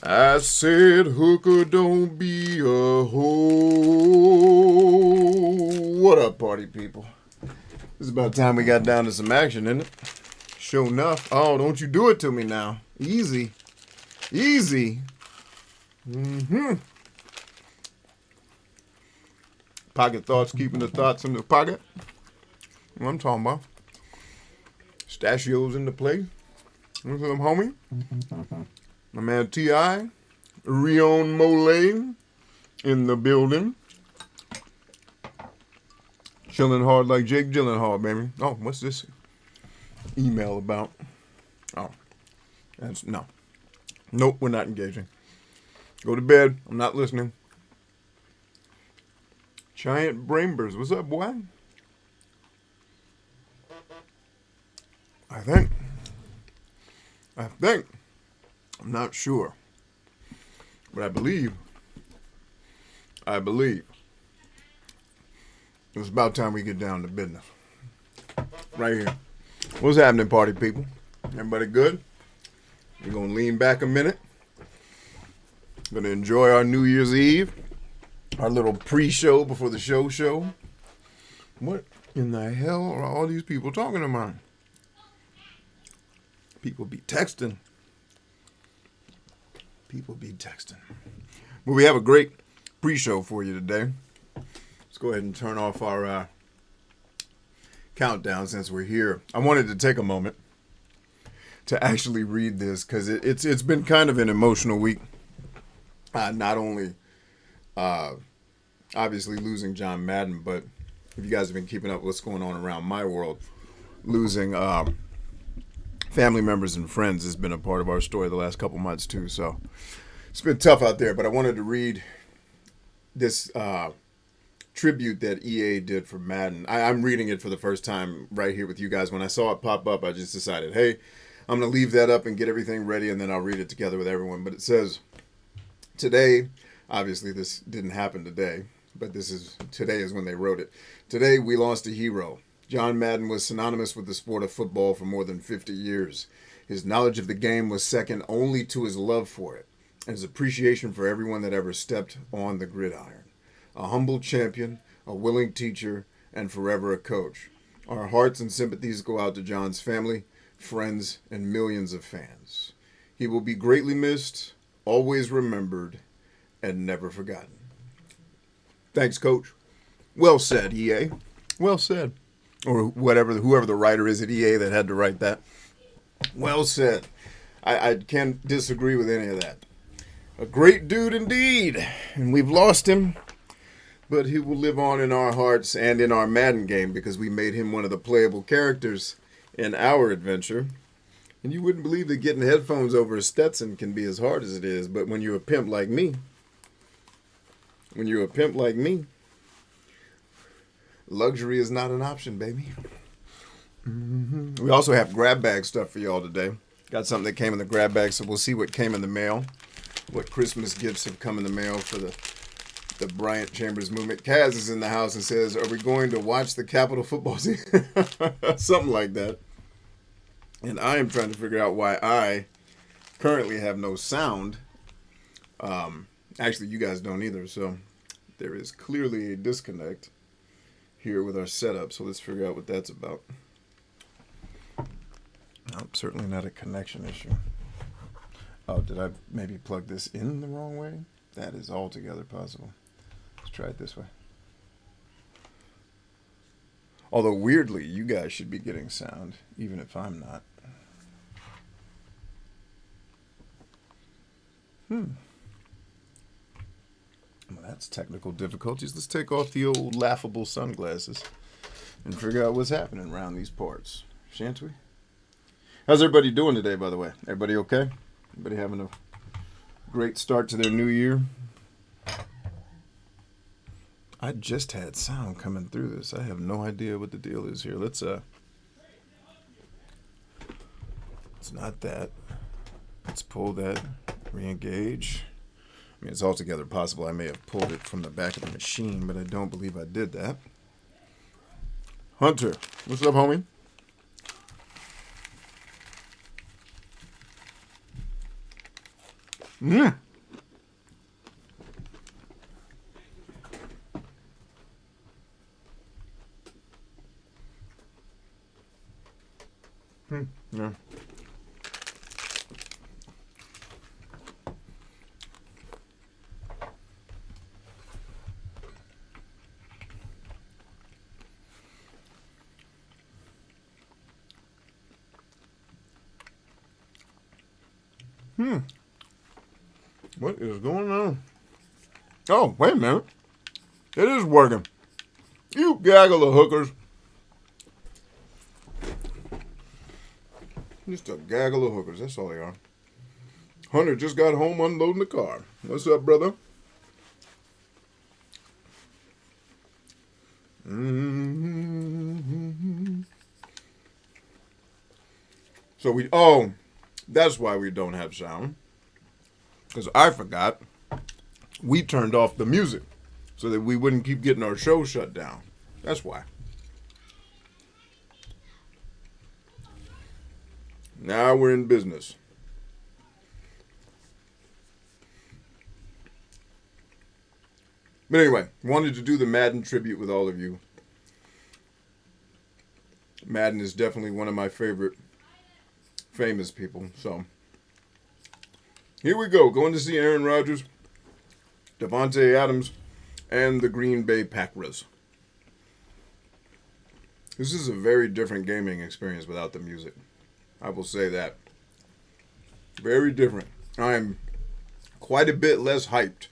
I said, hooker, don't be a hoe. What up, party people? It's about time we got down to some action, isn't it? Sure enough. Oh, don't you do it to me now. Easy. Easy. Pocket thoughts, keeping the thoughts in the pocket. What I'm talking about. Stachios in the place. What's up, homie? My man T.I. Rion Mole in the building. Chilling hard like Jake Gyllenhaal, baby. Oh, what's this email about? Oh, that's no. Nope, we're not engaging. Go to bed. I'm not listening. Giant Brainbers. What's up, boy? I think. I'm not sure. But I believe. It's about time we get down to business. Right here. What's happening, party people? Everybody good? We're going to lean back a minute. Going to enjoy our New Year's Eve. Our little pre-show before the show. What in the hell are all these people talking about? People be texting. But we have a great pre-show for you today. Let's go ahead and turn off our countdown since we're here. I wanted to take a moment to actually read this because it's been kind of an emotional week. Not only obviously losing John Madden, but if you guys have been keeping up with what's going on around my world, losing family members and friends has been a part of our story the last couple months too. So it's been tough out there, but I wanted to read this tribute that EA did for Madden. I'm reading it for the first time right here with you guys. When I saw it pop up, I just decided, hey, I'm going to leave that up and get everything ready, and then I'll read it together with everyone. But it says, today, obviously this didn't happen today, but today is when they wrote it. Today, we lost a hero. John Madden was synonymous with the sport of football for more than 50 years. His knowledge of the game was second only to his love for it, and his appreciation for everyone that ever stepped on the gridiron. A humble champion, a willing teacher, and forever a coach. Our hearts and sympathies go out to John's family, friends, and millions of fans. He will be greatly missed, always remembered, and never forgotten. Thanks, Coach. Well said, EA. Well said. Or whoever the writer is at EA that had to write that. Well said. I can't disagree with any of that. A great dude indeed. And we've lost him. But he will live on in our hearts and in our Madden game because we made him one of the playable characters in our adventure. And you wouldn't believe that getting headphones over a Stetson can be as hard as it is. But when you're a pimp like me, luxury is not an option, baby. We also have grab bag stuff for y'all today. Got something that came in the grab bag, so we'll see what came in the mail. What Christmas gifts have come in the mail for the Bryant Chambers movement. Kaz is in the house and says, are we going to watch the Capitol football season? Something like that. And I am trying to figure out why I currently have no sound. Actually, you guys don't either, so there is clearly a disconnect here with our setup, so let's figure out what that's about. Nope, certainly not a connection issue. Oh, did I maybe plug this in the wrong way? That is altogether possible. Let's try it this way. Although, weirdly, you guys should be getting sound, even if I'm not. Well, that's technical difficulties. Let's take off the old laughable sunglasses and figure out what's happening around these parts, shan't we? How's everybody doing today, by the way? Everybody okay? Everybody having a great start to their new year? I just had sound coming through this. I have no idea what the deal is here. It's not that. Let's pull that, re-engage. I mean, it's altogether possible I may have pulled it from the back of the machine, but I don't believe I did that. Hunter, what's up, homie? Mm. Yeah. What is going on? Oh, wait a minute. It is working. You gaggle of hookers. Just a gaggle of hookers. That's all they are. Hunter just got home unloading the car. What's up, brother? Mm-hmm. So that's why we don't have sound. Because I forgot we turned off the music so that we wouldn't keep getting our show shut down. That's why. Now we're in business. But anyway, wanted to do the Madden tribute with all of you. Madden is definitely one of my favorite famous people. So here we go. Going to see Aaron Rodgers, Davante Adams, and the Green Bay Packers. This is a very different gaming experience without the music. I will say that. Very different. I'm quite a bit less hyped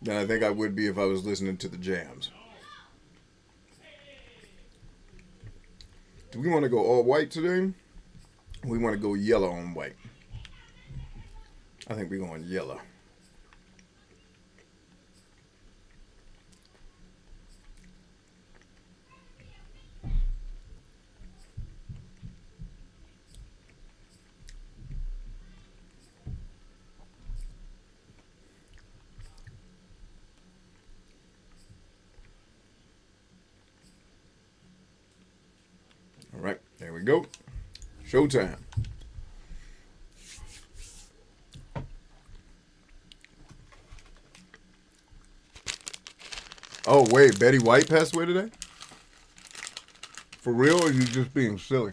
than I think I would be if I was listening to the jams. Do we want to go all white today? Or we want to go yellow on white? I think we're going yellow. All right, there we go. Showtime. Oh, wait, Betty White passed away today? For real, or are you just being silly?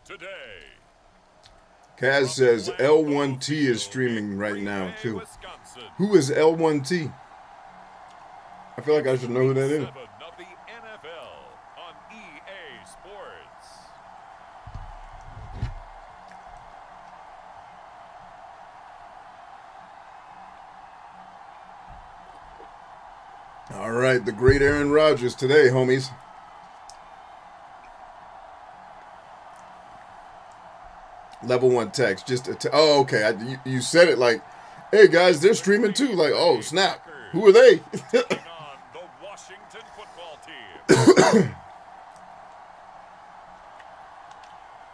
Today. Kaz says L1T is streaming right now, too. Who is L1T? I feel like I should know who that is. All right, the great Aaron Rodgers today, homies. Level 1 text. Oh, okay. You said it like, hey, guys, they're streaming too. Like, oh, snap. Who are they?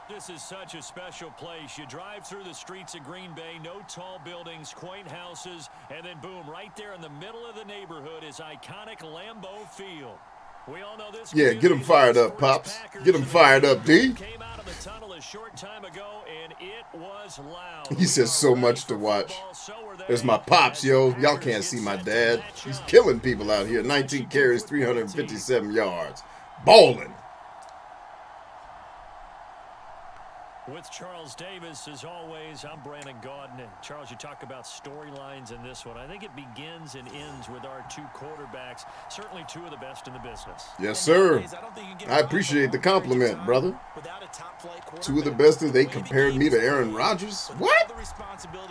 This is such a special place. You drive through the streets of Green Bay, no tall buildings, quaint houses, and then boom, right there in the middle of the neighborhood is iconic Lambeau Field. We all know this. Yeah, get them fired up, Pops. Get them fired up, D. Came out of the tunnel a short time ago, and it was loud. He says so much to watch. There's my Pops, yo. Y'all can't see my dad. He's killing people out here. 19 carries, 357 yards. Balling. With Charles Davis, as always, I'm Brandon Gaudin. And Charles, you talk about storylines in this one. I think it begins and ends with our two quarterbacks, certainly two of the best in the business. Yes, sir. I appreciate the compliment, brother. Two of the best, they compared me to Aaron Rodgers? What?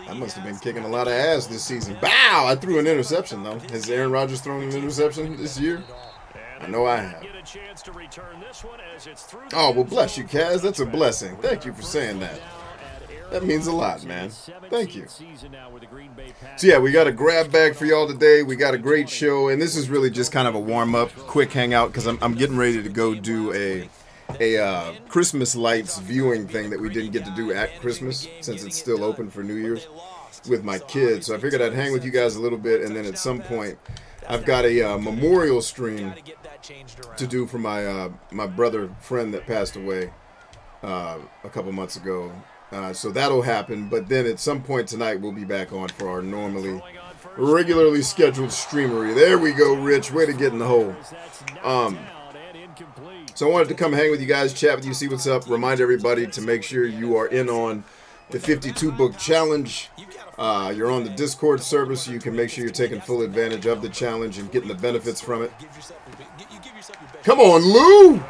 I must have been kicking a lot of ass this season. Bow! I threw an interception, though. Has Aaron Rodgers thrown an interception this year? I know I have. Oh, well, bless you, Kaz. That's a blessing. Thank you for saying that. That means a lot, man. Thank you. So, yeah, we got a grab bag for y'all today. We got a great show, and this is really just kind of a warm-up, quick hangout, because I'm getting ready to go do a Christmas lights viewing thing that we didn't get to do at Christmas, since it's still open for New Year's, with my kids. So I figured I'd hang with you guys a little bit, and then at some point I've got a memorial stream to do for my my brother friend that passed away a couple months ago. So that'll happen. But then at some point tonight, we'll be back on for our regularly scheduled streamery. There we go, Rich. Way to get in the hole. So I wanted to come hang with you guys, chat with you, see what's up. Remind everybody to make sure you are in on the 52 book challenge. You're on the Discord server, so you can make sure you're taking full advantage of the challenge and getting the benefits from it. Come on, Lou!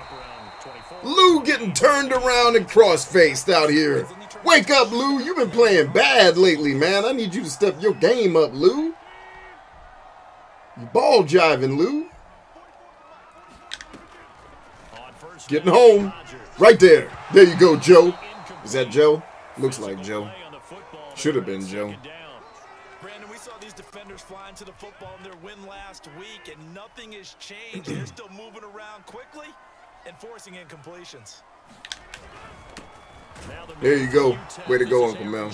Lou getting turned around and cross-faced out here. Wake up, Lou. You've been playing bad lately, man. I need you to step your game up, Lou. You ball jiving, Lou. Getting home. Right there. There you go, Joe. Is that Joe? Looks like Joe. Should have been Joe. Brandon, we saw these defenders flying to the football in their win last week, and nothing has changed. They're still moving around quickly and forcing incompletions. There you go. Way to go, Uncle Mel.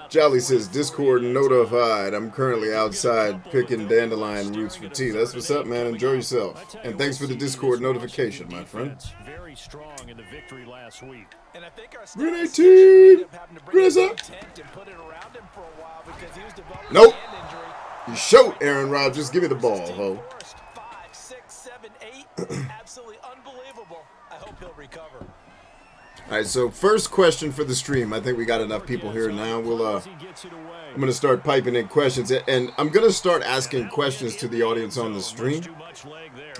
Jolly says, Discord notified. I'm currently outside picking dandelion roots for tea. That's what's up, man. Enjoy yourself. And thanks for the Discord notification, my friend. Very strong in the victory last week. And I think our Grenade team! Grizza! Nope. You showed Aaron Rodgers. Give me the ball, ho. 5, 6, 7, 8. Absolutely unbelievable. I hope he'll recover. All right, so first question for the stream. I think we got enough people here now. I'm going to start piping in questions, and I'm going to start asking questions to the audience on the stream.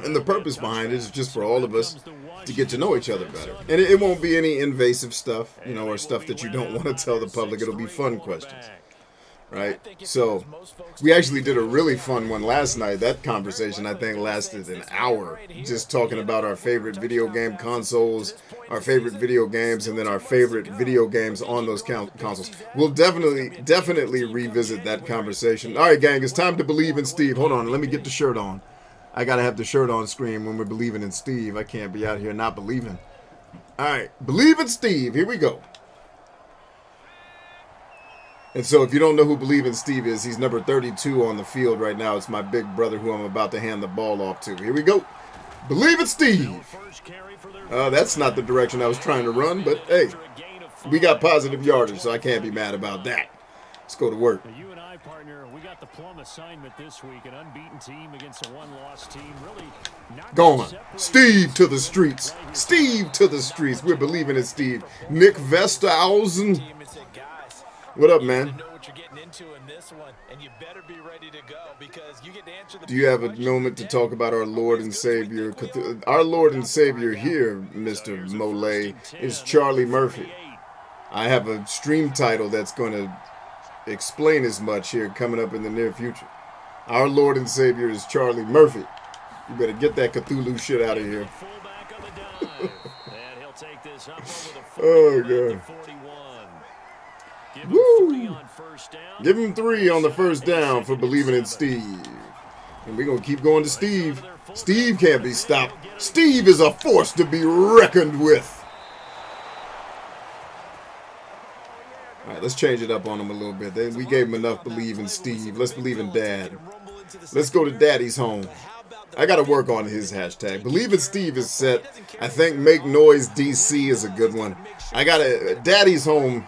And the purpose behind it is just for all of us to get to know each other better. And it won't be any invasive stuff, you know, or stuff that you don't want to tell the public. It'll be fun questions. Right? So we actually did a really fun one last night. That conversation, I think, lasted an hour, just talking about our favorite video game consoles, our favorite video games, and then our favorite video games on those consoles. We'll definitely revisit that conversation. All right, gang, it's time to believe in Steve. Hold on, let me get the shirt on. I got to have the shirt on screen when we're believing in Steve. I can't be out here not believing. All right, believe in Steve. Here we go. And so if you don't know who Believe in Steve is, he's number 32 on the field right now. It's my big brother who I'm about to hand the ball off to. Here we go. Believe in Steve. That's not the direction I was trying to run, but hey, we got positive yardage, so I can't be mad about that. Let's go to work. You and I, partner, we got the plum assignment this week, an unbeaten team against a one-loss team. Really not gone. Steve to the streets. Steve to the streets. We're believing in Steve. Nick Vesthausen. What up, man? Do you have a moment to talk about our Lord and Savior? Our Lord and Savior here, Mr. Mole, is Charlie Murphy. I have a stream title that's going to explain as much here coming up in the near future. Our Lord and Savior is Charlie Murphy. You better get that Cthulhu shit out of here. Oh, God. Woo! Give him 3 on the first down for believing in Steve. And we're going to keep going to Steve. Steve can't be stopped. Steve is a force to be reckoned with. All right, let's change it up on him a little bit. We gave him enough believe in Steve. Let's believe in Dad. Let's go to Daddy's home. I got to work on his hashtag. Believe in Steve is set. I think Make Noise DC is a good one. I got a Daddy's home.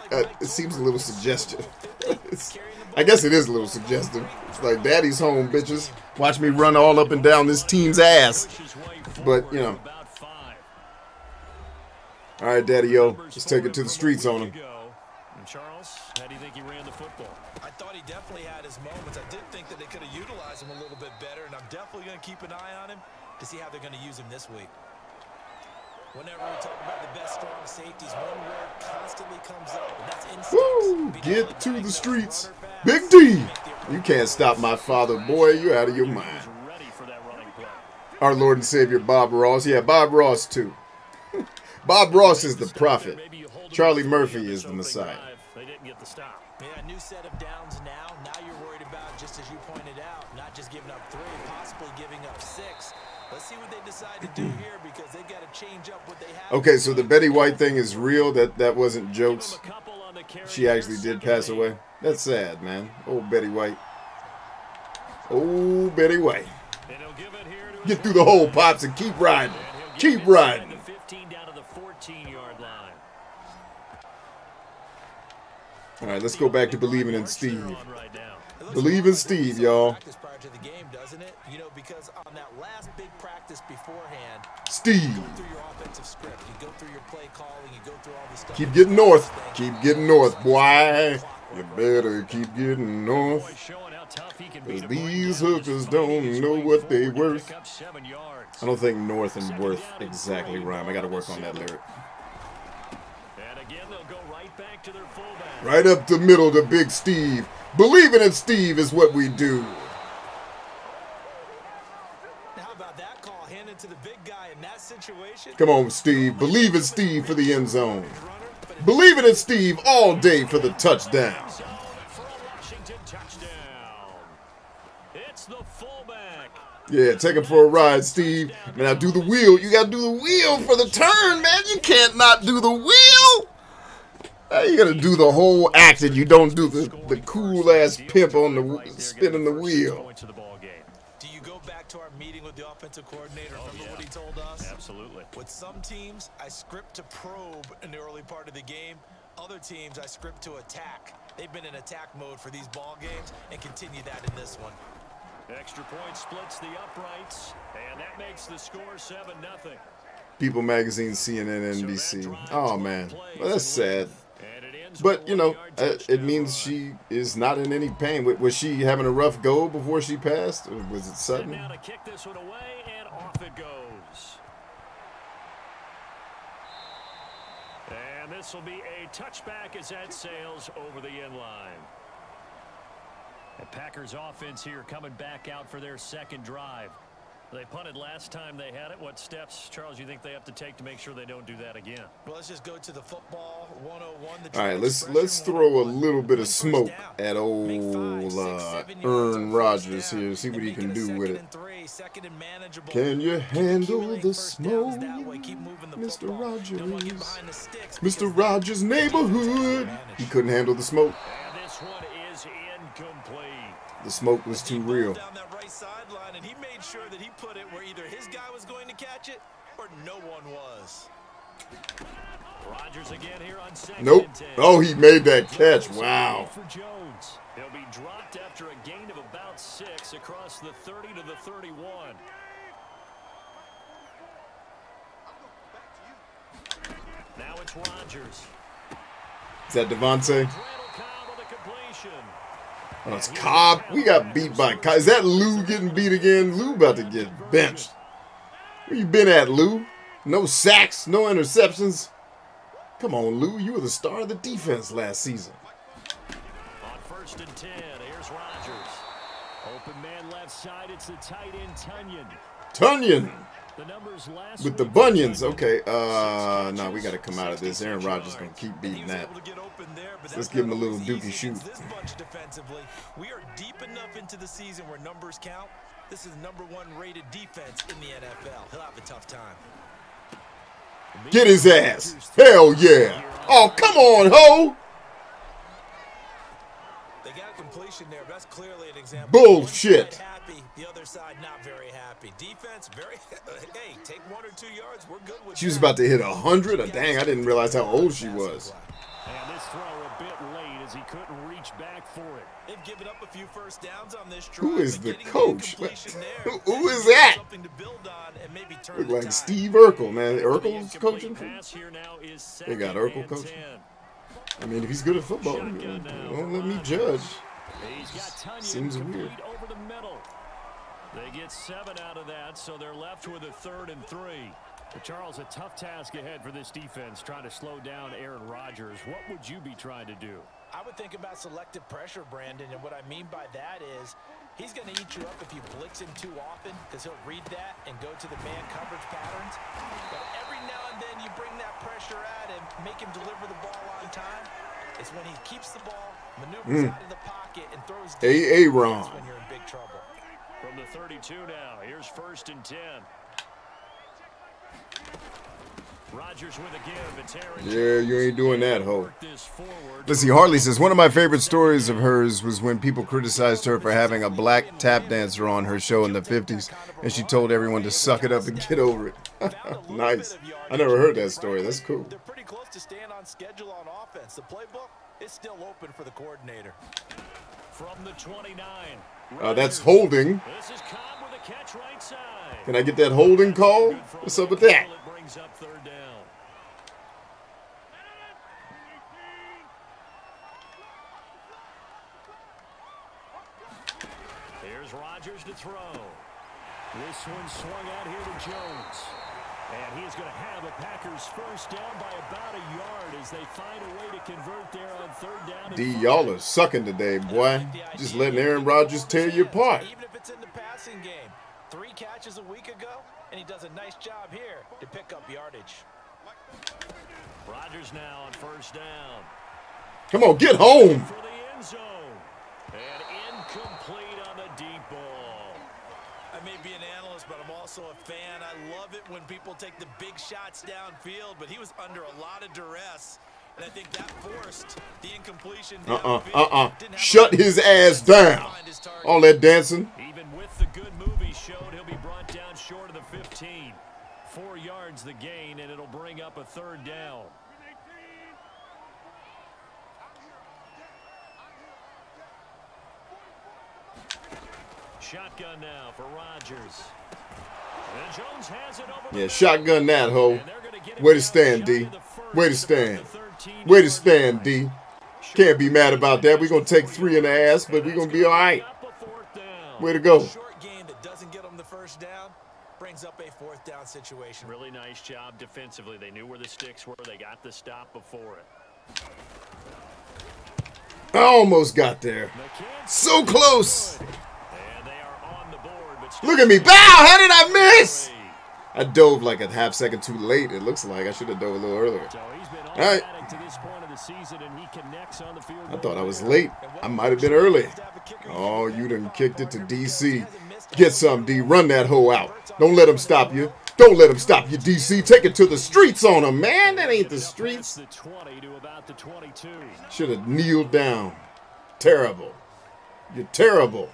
It seems a little suggestive. I guess it is a little suggestive. It's like Daddy's home, bitches. Watch me run all up and down this team's ass. But, you know. All right, Daddy-O. Let's take it to the streets on him. Charles, how do you think he ran the football? I thought he definitely had his moments. I did think that they could have utilized him a little bit better, and I'm definitely going to keep an eye on him to see how they're going to use him this week. Whenever we talk about the best strong safeties, one word constantly comes up, and that's instincts. Woo! Get to the streets. Big D! You can't stop my father, boy. You're out of your mind. Our Lord and Savior, Bob Ross. Yeah, Bob Ross, too. Bob Ross is the prophet. Charlie Murphy is the Messiah. Yeah, a new set of downs now. Now you're worried about, just as you pointed out, not just giving up 3, possibly giving up 6. Let's see what they decide to do here, because they've got to change up what they have. Okay, so the Betty White thing is real. That wasn't jokes. She actually did pass away. That's sad, man. Old Betty White. Oh, Betty White. And he'll give it here to Get through the hole, Pops, and keep riding. Keep riding. the 15 down to the 14-yard line. All right, let's go back to believing in Steve. Right now. Believe in Steve, y'all. Practice prior to the game, doesn't it? You know, because on that last big practice beforehand, Steve. you go through your offensive script, you go through your play calling, you go through all the stuff. Keep getting north. Keep getting north, boy. You better keep getting north. Showing how tough he can be. 'Cause these hookers don't know what they worth. Pick up 7 yards. I don't think north and worth exactly rhyme. I got to work on that lyric. And again, they'll go right back to their fullback. Right up the middle to Big Steve. Believing in Steve is what we do. How about that call handed to the big guy in that situation? Come on, Steve. Believe in Steve for the end zone. Believing in Steve all day for the touchdown. For a Washington touchdown. It's the fullback. Yeah, take him for a ride, Steve. Now do the wheel. You got to do the wheel for the turn, man. You can't not do the wheel. You got to do the whole act and you don't do the cool-ass pimp on the spinning the wheel. Do you go back to our meeting with the offensive coordinator? Remember what he told us? Absolutely. With some teams, I script to probe in the early part of the game. Other teams, I script to attack. They've been in attack mode for these ball games and continue that in this one. Extra point splits the uprights, and that makes the score 7-0. People Magazine, CNN, NBC. Oh, man. Well, that's sad. But, you know, it means she is not in any pain. Was she having a rough go before she passed? Or was it sudden? Now to kick this one away, and off it goes. And this will be a touchback as that sails over the end line. The Packers offense here coming back out for their second drive. They punted last time they had it. What steps, Charles, you think they have to take to make sure they don't do that again? Well, let's just go to the football 101. All right, let's throw a little bit of smoke at old Aaron Rodgers here. See what he can do with it. Can you handle the smoke, Mr. Rodgers? Mr. Rodgers' neighborhood. He couldn't handle the smoke. And this one is incomplete. The smoke was too real. Down that right sideline, and he made sure that he put it where either his guy was going to catch it or no one was. Rodgers again here on second Nope. and 10. Oh, he made that catch. Wow. For Jones. He'll be dropped after a gain of about 6 across the 30 to the 31. Now it's Rodgers. Is that Devontae? Randall Cobb with a completion. Oh, it's Cobb. We got beat by Cobb. Is that Lou getting beat again? Lou about to get benched. Where you been at, Lou? No sacks, no interceptions. Come on, Lou. You were the star of the defense last season. On 1st and 10, here's Rodgers. Open man left side. It's the tight end, Tunyon. Tunyon The numbers last with the week, bunions. Okay, no, we got to come out of this. Aaron Rodgers going to keep beating that. Let's give him a little dookie shoot. This bunch defensively, we are deep enough into the season where numbers count. This is #1 rated defense in the NFL. He'll have a tough time. Get his ass. Hell yeah. Oh, come on, ho. They got a completion there. That's clearly an example. Bullshit. One side happy, the other side not very happy. Defense, very. Hey, take 1 or 2 yards. We're good with She was that. about to hit 100. Dang, I didn't realize how old she was. And this throw a bit late as he couldn't reach back for it. They've given up a few first downs on this drive. Who is but the getting coach? incompletion Who there, is that? something to build on and maybe turn Look the like tide. Steve Urkel, man. Urkel's Incomplete coaching. pass here now is They got 2nd Urkel and coaching. 10. I mean, if he's good at football, Shotgun now don't for let me Rodgers. judge. He's got Tunyon Seems complete weird. over the middle. They get 7 out of that, so they're left with a 3rd and 3. But Charles, a tough task ahead for this defense, trying to slow down Aaron Rodgers. What would you be trying to do? I would think about selective pressure, Brandon, and what I mean by that is he's going to eat you up if you blitz him too often because he'll read that and go to the man coverage patterns. But every now and then you bring that pressure at him, make him deliver the ball on time. It's when he keeps the ball, maneuvers out of the pocket, and throws deep. Aaron. That's when you're in big trouble. From the 32 now, here's 1st and 10. Rodgers with a give. It's Aaron Yeah, you ain't doing that, ho. Work this forward. Let's see, Harley says, one of my favorite stories of hers was when people criticized her for having a black tap dancer on her show in the 50s, and she told everyone to suck it up and get over it. Nice. I never heard that story. That's cool. They're pretty close to staying on schedule on offense. The playbook is still open for the coordinator. From the 29. That's holding. This is Cobb with a catch right side. Can I get that holding call? What's up with that? It brings up third down. Here's Rodgers to throw. This one swung out here to Jones. And he's going to have a Packers first down by about a yard as they find a way to convert there on third down. D, y'all are sucking today, boy. Just letting Aaron Rodgers tear you apart. Even if it's in the passing game. 3 catches a week ago, and he does a nice job here to pick up yardage. Rodgers now on first down. Come on, get home. For the end zone. And incomplete on the deep ball. I may be an analyst, but I'm also a fan. I love it when people take the big shots downfield, but he was under a lot of duress. And I think that forced the incompletion. Shut his ass down. All that dancing. Even with the good move he showed, he'll be brought down short of the 15. 4 yards the gain, and it'll bring up a third down. Shotgun now for Rodgers. And Jones has it over. Yeah, shotgun that, ho. Way to stand, D. Way to stand. Way to stand, D. Can't be mad about that. We're going to take 3 in the ass, but we're going to be all right. Way to go. Short game that doesn't get them the first down brings up a 4th down situation. Really nice job defensively. They knew where the sticks were. They got the stop before it. I almost got there. So close. And they are on the board, but Look at me. Bow! How did I miss? I dove like a half second too late. It looks like I should have dove a little earlier. So he's been All right. automatic to this point of the season, and he connects on the field. I thought I was late. I might have been early. Oh, you done kicked it to DC. Get some, D. Run that hoe out. Don't let him stop you. Don't let him stop you, DC. Take it to the streets on him, man. That ain't the streets. The 20 to about the 22. Should have kneeled down. Terrible. You're terrible.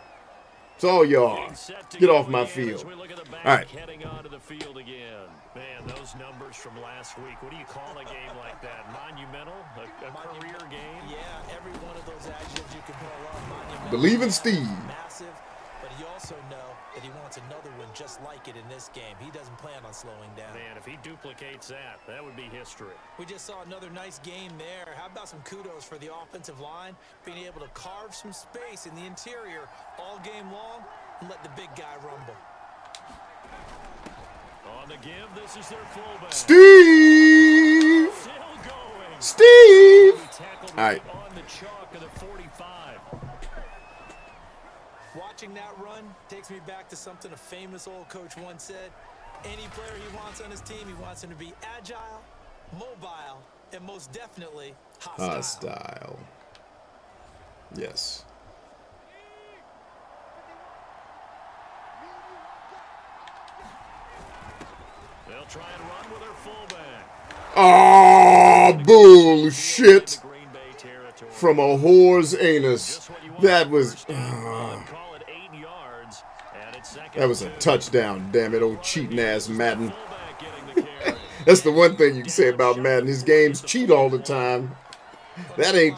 It's all y'all. Get off my field. All right. Heading onto the field again. Man, those numbers from last week. What do you call a game like that? Monumental? A career game? Yeah, every one of those adjectives you can pull up. Monumental. Believe in Steve. Massive, but you also know that he wants another one just like it in this game. He doesn't plan on slowing down. Man, if he duplicates that, that would be history. We just saw another nice game there. How about some kudos for the offensive line? Being able to carve some space in the interior all game long and let the big guy rumble. On the give, this is their fullback. Steve. Still going. Steve. All right. On the chalk of the 45. Watching that run takes me back to something a famous old coach once said. Any player he wants on his team, he wants him to be agile, mobile, and most definitely hostile. Yes. They'll try and run with their fullback. Oh, bullshit. Green Bay territory. From a whore's anus. That was... Call it 8 yards, and it's second that was a touchdown, damn it, old cheating ass Madden. fullback getting the carry. That's the one thing you can say about Madden. His games cheat all the time. That ain't...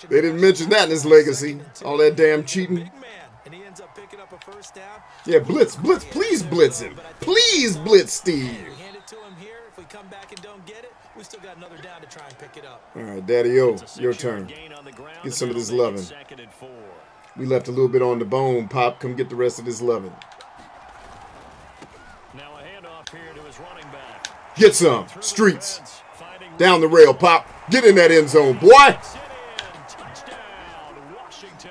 They didn't mention that in his legacy. All that damn cheating. Big man, and he ends up picking up a first down. Yeah, blitz. Please blitz him. Please blitz Steve. We hand it to him here. If we come back and don't get it, we still got another down to try and pick it up. All right, Daddy-O, your turn. Get some of this loving. We left a little bit on the bone, Pop. Come get the rest of this loving. Now a handoff here to his running back. Get some. Streets. Down the rail, Pop. Get in that end zone, boy. Touchdown, Washington.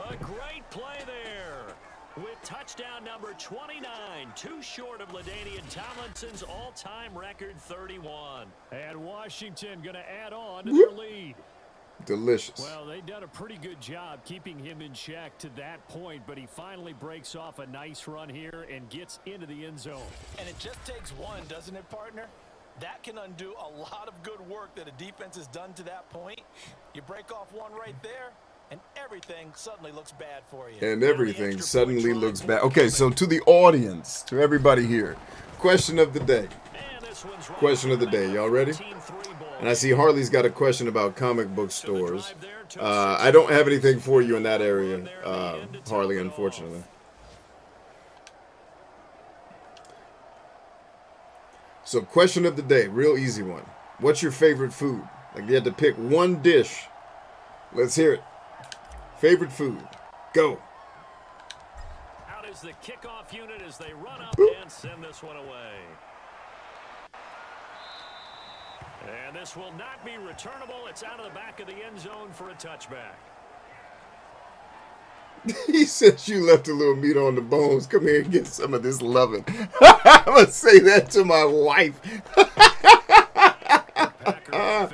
A great play there with touchdown number 29, too short of LaDainian Tomlinson's all-time record 31. And Washington going to add on to their lead. Delicious. Well, they've done a pretty good job keeping him in check to that point, but he finally breaks off a nice run here and gets into the end zone. And it just takes one, doesn't it, partner? That can undo a lot of good work that a defense has done to that point. You break off one right there, and everything suddenly looks bad for you. And everything suddenly looks bad. Okay, so to the audience, to everybody here, question of the day. Question of the day. Y'all ready? And I see Harley's got a question about comic book stores. I don't have anything for you in that area, Harley, unfortunately. So, question of the day, real easy one. What's your favorite food? Like, you had to pick one dish. Let's hear it. Favorite food. Go. Out is the kickoff unit as they run up and send this one away. And this will not be returnable. It's out of the back of the end zone for a touchback. He says you left a little meat on the bones. Come here and get some of this loving. I'm going to say that to my wife. Oh,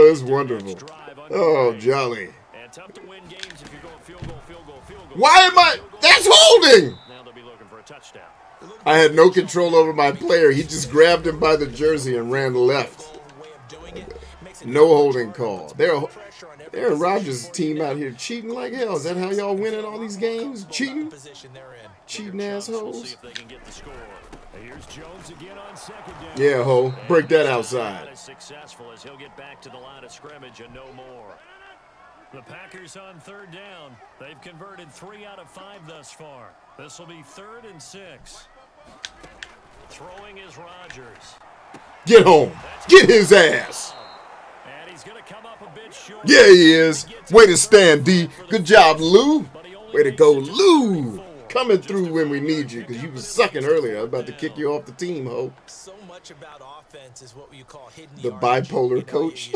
it's wonderful. Oh, jolly. Why am I? That's holding. Now they'll be looking for a touchdown. I had no control over my player. He just grabbed him by the jersey and ran left. No holding call. Aaron Rodgers' team out here cheating like hell. Is that how y'all winning all these games? Cheating? Cheating assholes? Yeah, ho. Break that outside. Successful as he'll get back to the line of scrimmage and no more. The Packers on third down. They've converted 3 out of 5 thus far. This will be 3rd and 6. Throwing is Rodgers. Get home. Get his ass. And he's going to come up a bit short. Yeah, he is. Way to stand, D. Good job, Lou. Way to go, Lou. Coming through when we need you, because you was sucking earlier. I was about to kick you off the team, ho. So much about offense is what you call hidden The bipolar coach.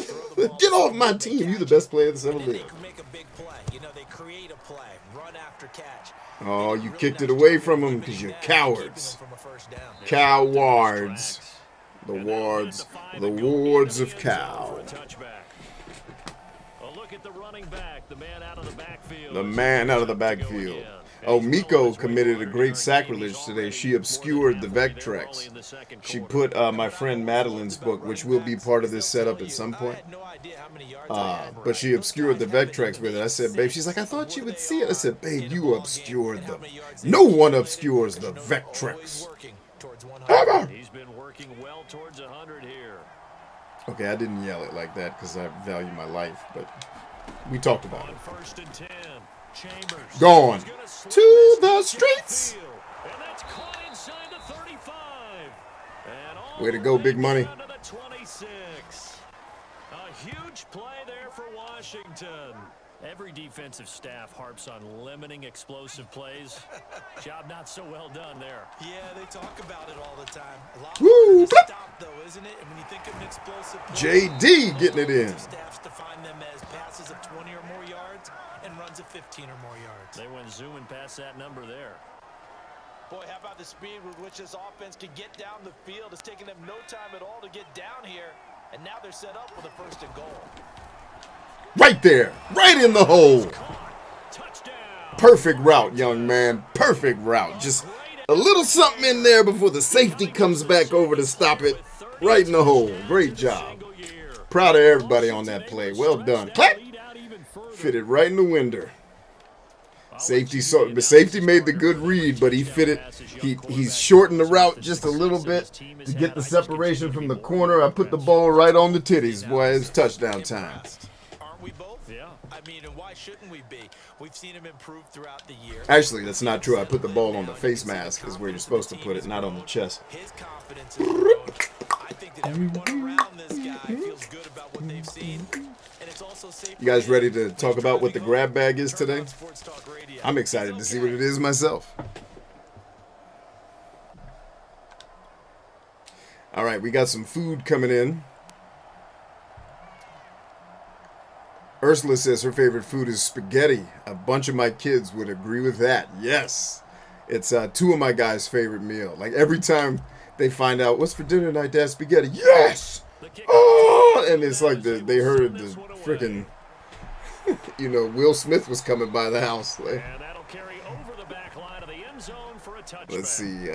Get off my team. You the best player that's ever lived. They make a big play. They create a play, run after catch. Oh, you kicked it away from them because you're cowards. Cowards. The wards of cow. A look at the running back, the man out of the backfield. The man out of the backfield. Oh, Miko committed a great sacrilege today. She obscured the VECTREX. She put my friend Madeline's book, which will be part of this setup at some point. But she obscured the VECTREX with it. I said, babe, she's like, I thought you would see it. I said, babe, you obscured them. No one obscures the VECTREX. Ever. He's been working well towards 100 here. Okay, I didn't yell it like that because I value my life, but we talked about it. 1st and 10. Chambers Gone to the streets. And that's caught inside the 35. And way to go, big money. The 26. A huge play there for Washington. Every defensive staff harps on limiting explosive plays. Job not so well done there. Yeah, they talk about it all the time. A lot Woo, stop though, isn't it? And when you think of an explosive play, JD getting it in. Staffs define them as passes of 20 or more yards and runs of 15 or more yards. They went zooming past that number there. Boy, how about the speed with which this offense could get down the field? It's taken them no time at all to get down here, and now they're set up with a 1st and goal. Right there, right in the hole. Perfect route, young man. Perfect route. Just a little something in there before the safety comes back over to stop it. Right in the hole. Great job. Proud of everybody on that play. Well done. Clap. Fitted right in the window. Safety made the good read, but he fitted. He's shortened the route just a little bit to get the separation from the corner. I put the ball right on the titties. Boy, it's touchdown time. We both? Yeah. I mean, and why shouldn't we be? We've seen him improve throughout the year. Actually, that's not true. I put the ball on the face mask is where you're supposed to put it, not on the chest. His confidence is growing. I think that everyone around this guy feels good about what they've seen. And it's also safe. You guys ready to talk about what the grab bag is today? I'm excited to see what it is myself. All right, we got some food coming in. Ursula says her favorite food is spaghetti. A bunch of my kids would agree with that. Yes. It's 2 of my guys' favorite meal. Like every time they find out, what's for dinner tonight, Dad? Spaghetti. Yes! Oh! And it's like they heard the freaking, Will Smith was coming by the house. Like, let's see.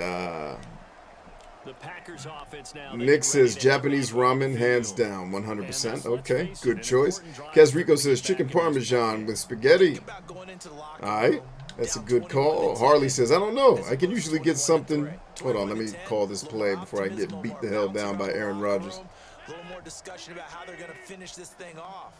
The Packers offense now. Nick says Japanese ramen, hands down, 100%. Okay, good choice. Kazrico says chicken parmesan with spaghetti. All right, that's a good call. Harley says, I don't know. I can usually get something. Hold on, let me call this play before I get beat the hell down by Aaron Rodgers. A little more discussion about how they're going to finish this thing off.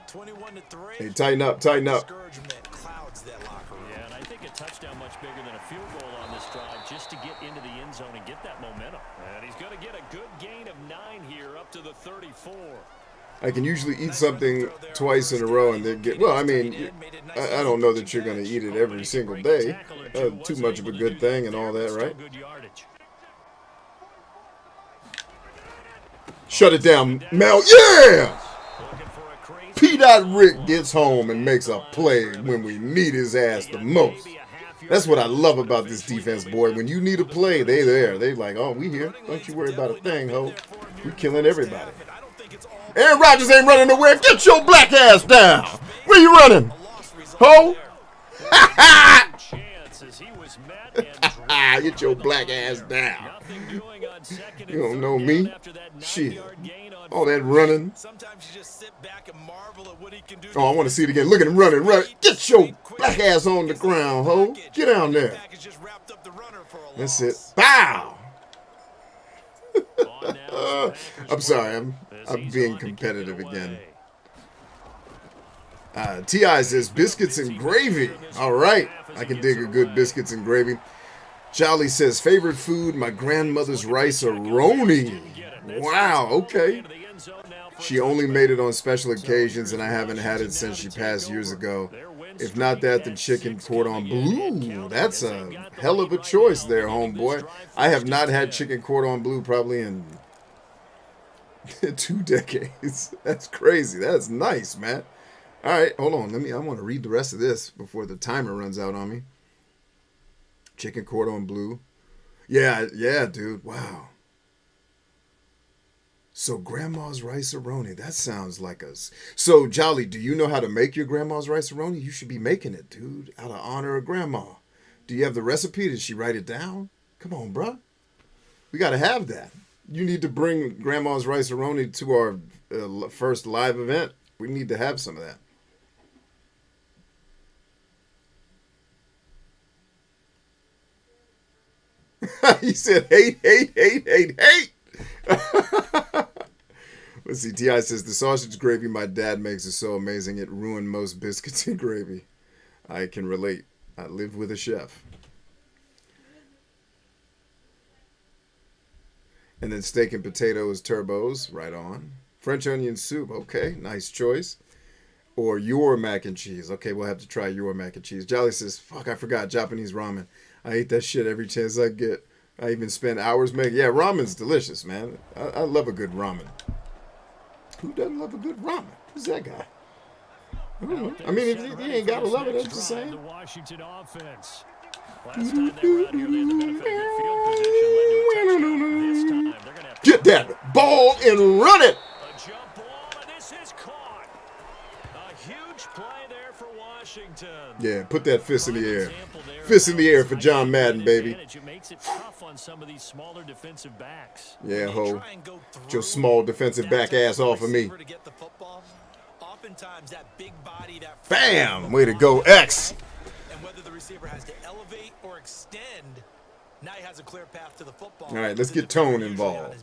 21-3. Hey, tighten up, tighten up. Discouragement clouds that locker room. Yeah, and I think a touchdown much bigger than a field goal on this drive just to get into the end zone and get that momentum. And he's going to get a good gain of 9 here up to the 34. I can usually eat something twice in a row and then get, well, I mean, I don't know that you're going to eat it every single day. Too much of a good thing and all that, right? Shut it down, Mel. Yeah! P.Rick gets home and makes a play when we need his ass the most. That's what I love about this defense, boy. When you need a play, they there. They like, oh, we here. Don't you worry about a thing, ho. We killing everybody. Aaron Rodgers ain't running nowhere. Get your black ass down. Where you running? Ho? Get your black ass down. You don't know me. Shit. All that running. Oh, I want to see it again. Look at him running. Get your black ass on the ground, ho. Get down there. That's it. Bow. I'm sorry. I'm being competitive again. T.I. says biscuits and gravy. All right. I can dig a good biscuits and gravy. Jolly says favorite food, my grandmother's rice-a-roni. Wow, okay. She only made it on special occasions, and I haven't had it since she passed years ago. If not that, then chicken cordon bleu. That's a hell of a choice there, homeboy. I have not had chicken cordon bleu probably in 2 decades. That's crazy. That's nice, man. All right, hold on. I want to read the rest of this before the timer runs out on me. Chicken cordon bleu. Yeah, dude. Wow. So grandma's rice-a-roni. That sounds like us. So, Jolly, do you know how to make your grandma's rice-a-roni? You should be making it, dude, out of honor of grandma. Do you have the recipe? Did she write it down? Come on, bruh. We got to have that. You need to bring grandma's rice-a-roni to our first live event. We need to have some of that. He said, hate. Let's see. T.I. says, the sausage gravy my dad makes is so amazing it ruined most biscuits and gravy. I can relate. I lived with a chef. And then steak and potatoes turbos. Right on. French onion soup. Okay. Nice choice. Or your mac and cheese. Okay, we'll have to try your mac and cheese. Jolly says, fuck, I forgot Japanese ramen. I eat that shit every chance I get. I even spend hours making. Yeah, ramen's delicious, man. I love a good ramen. Who doesn't love a good ramen? Who's that guy? I don't know. I mean, if you ain't got to love it, I'm just saying. The Washington offense. Last time they were out here, they had the benefit of good field position, led to a touchdown. This time, they're going to have to get that ball and run it. A jump ball, and this is caught. A huge play there for Washington. Yeah, put that fist in the air. Fist in the air for John Madden, baby. It makes it tough on some of these smaller defensive backs. Yeah, ho. Get your small defensive back ass off of me. Bam! Way to go, X. And whether the receiver has to elevate or extend, now he has a clear path to the football. All right, let's get Tone involved.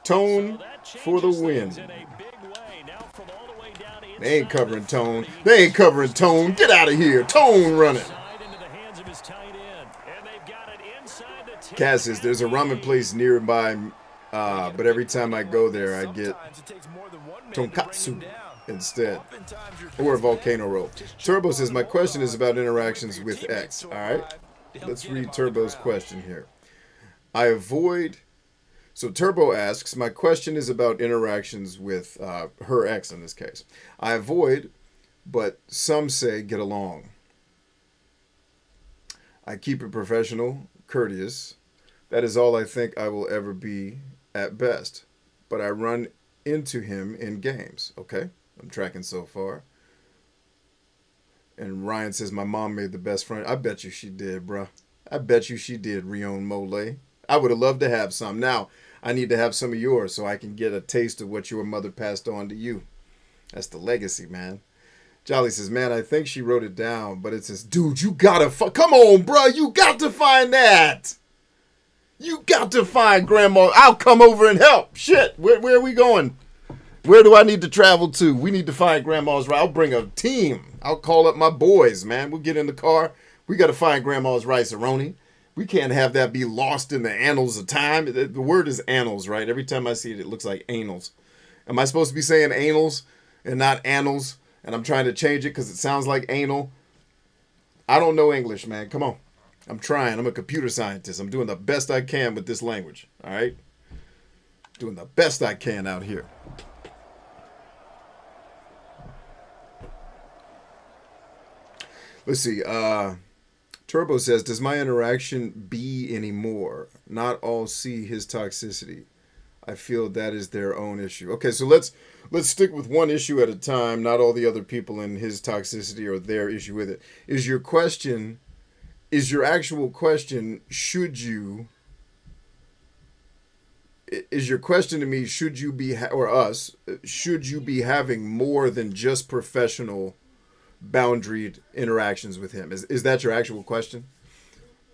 Tone for the win. They ain't covering Tone. They ain't covering Tone. Get out of here. Tone running. Kaz says there's a ramen place nearby, but every time I go there, I get tonkatsu instead, or a volcano roll. Turbo says my question is about interactions with X. All right, let's read Turbo's question here. I avoid. So Turbo asks, my question is about interactions with her ex in this case. I avoid, but some say get along. I keep it professional, courteous. That is all I think I will ever be at best. But I run into him in games. Okay, I'm tracking so far. And Ryan says my mom made the best friend. I bet you she did, bruh. I bet you she did, Rion Mole. I would have loved to have some. Now, I need to have some of yours so I can get a taste of what your mother passed on to you. That's the legacy, man. Jolly says, man, I think she wrote it down, but it says, dude, you gotta come on, bro. You got to find that. You got to find Grandma. I'll come over and help. Shit, where are we going? Where do I need to travel to? We need to find Grandma's rice. I'll bring a team. I'll call up my boys, man. We'll get in the car. We got to find Grandma's rice-a-roni. We can't have that be lost in the annals of time. The word is annals, right? Every time I see it, it looks like anals. Am I supposed to be saying anals and not annals? And I'm trying to change it because it sounds like anal. I don't know English, man. Come on. I'm trying. I'm a computer scientist. I'm doing the best I can with this language. All right? Doing the best I can out here. Let's see. Turbo says, does my interaction B anymore? Not all see his toxicity. I feel that is their own issue. Okay, so let's stick with one issue at a time, not all the other people in his toxicity or their issue with it. Is your actual question, is your question to me, should you be, or us, should you be having more than just professional boundaried interactions with him? Is that your actual question?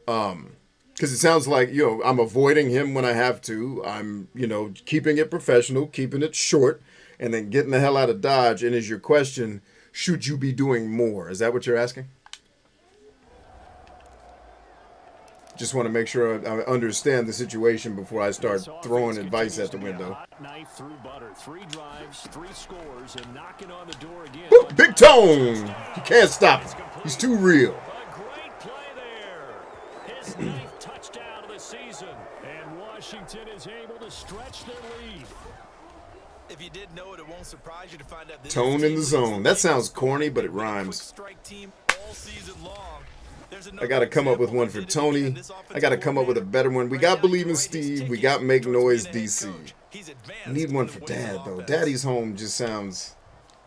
Because it sounds like, I'm avoiding him when I have to. I'm, keeping it professional, keeping it short, and then getting the hell out of Dodge. And is your question, should you be doing more? Is that what you're asking? Just want to make sure I understand the situation before I start throwing advice at the window. Knife through butter. 3 drives, 3 scores, and knocking on the door again. Woo, Big Tone! You can't stop him. He's too real. A great play there. His 9th touchdown of the season. And Washington is able to stretch their lead. If you didn't know it, it won't surprise you to find out this Tone in the zone. That sounds corny, but it rhymes. Strike team all season long. I got to come up with one for Tony. I got to come up with a better one. We got Believe in Steve. We got Make Noise DC. Need one for Dad, though. Daddy's Home just sounds...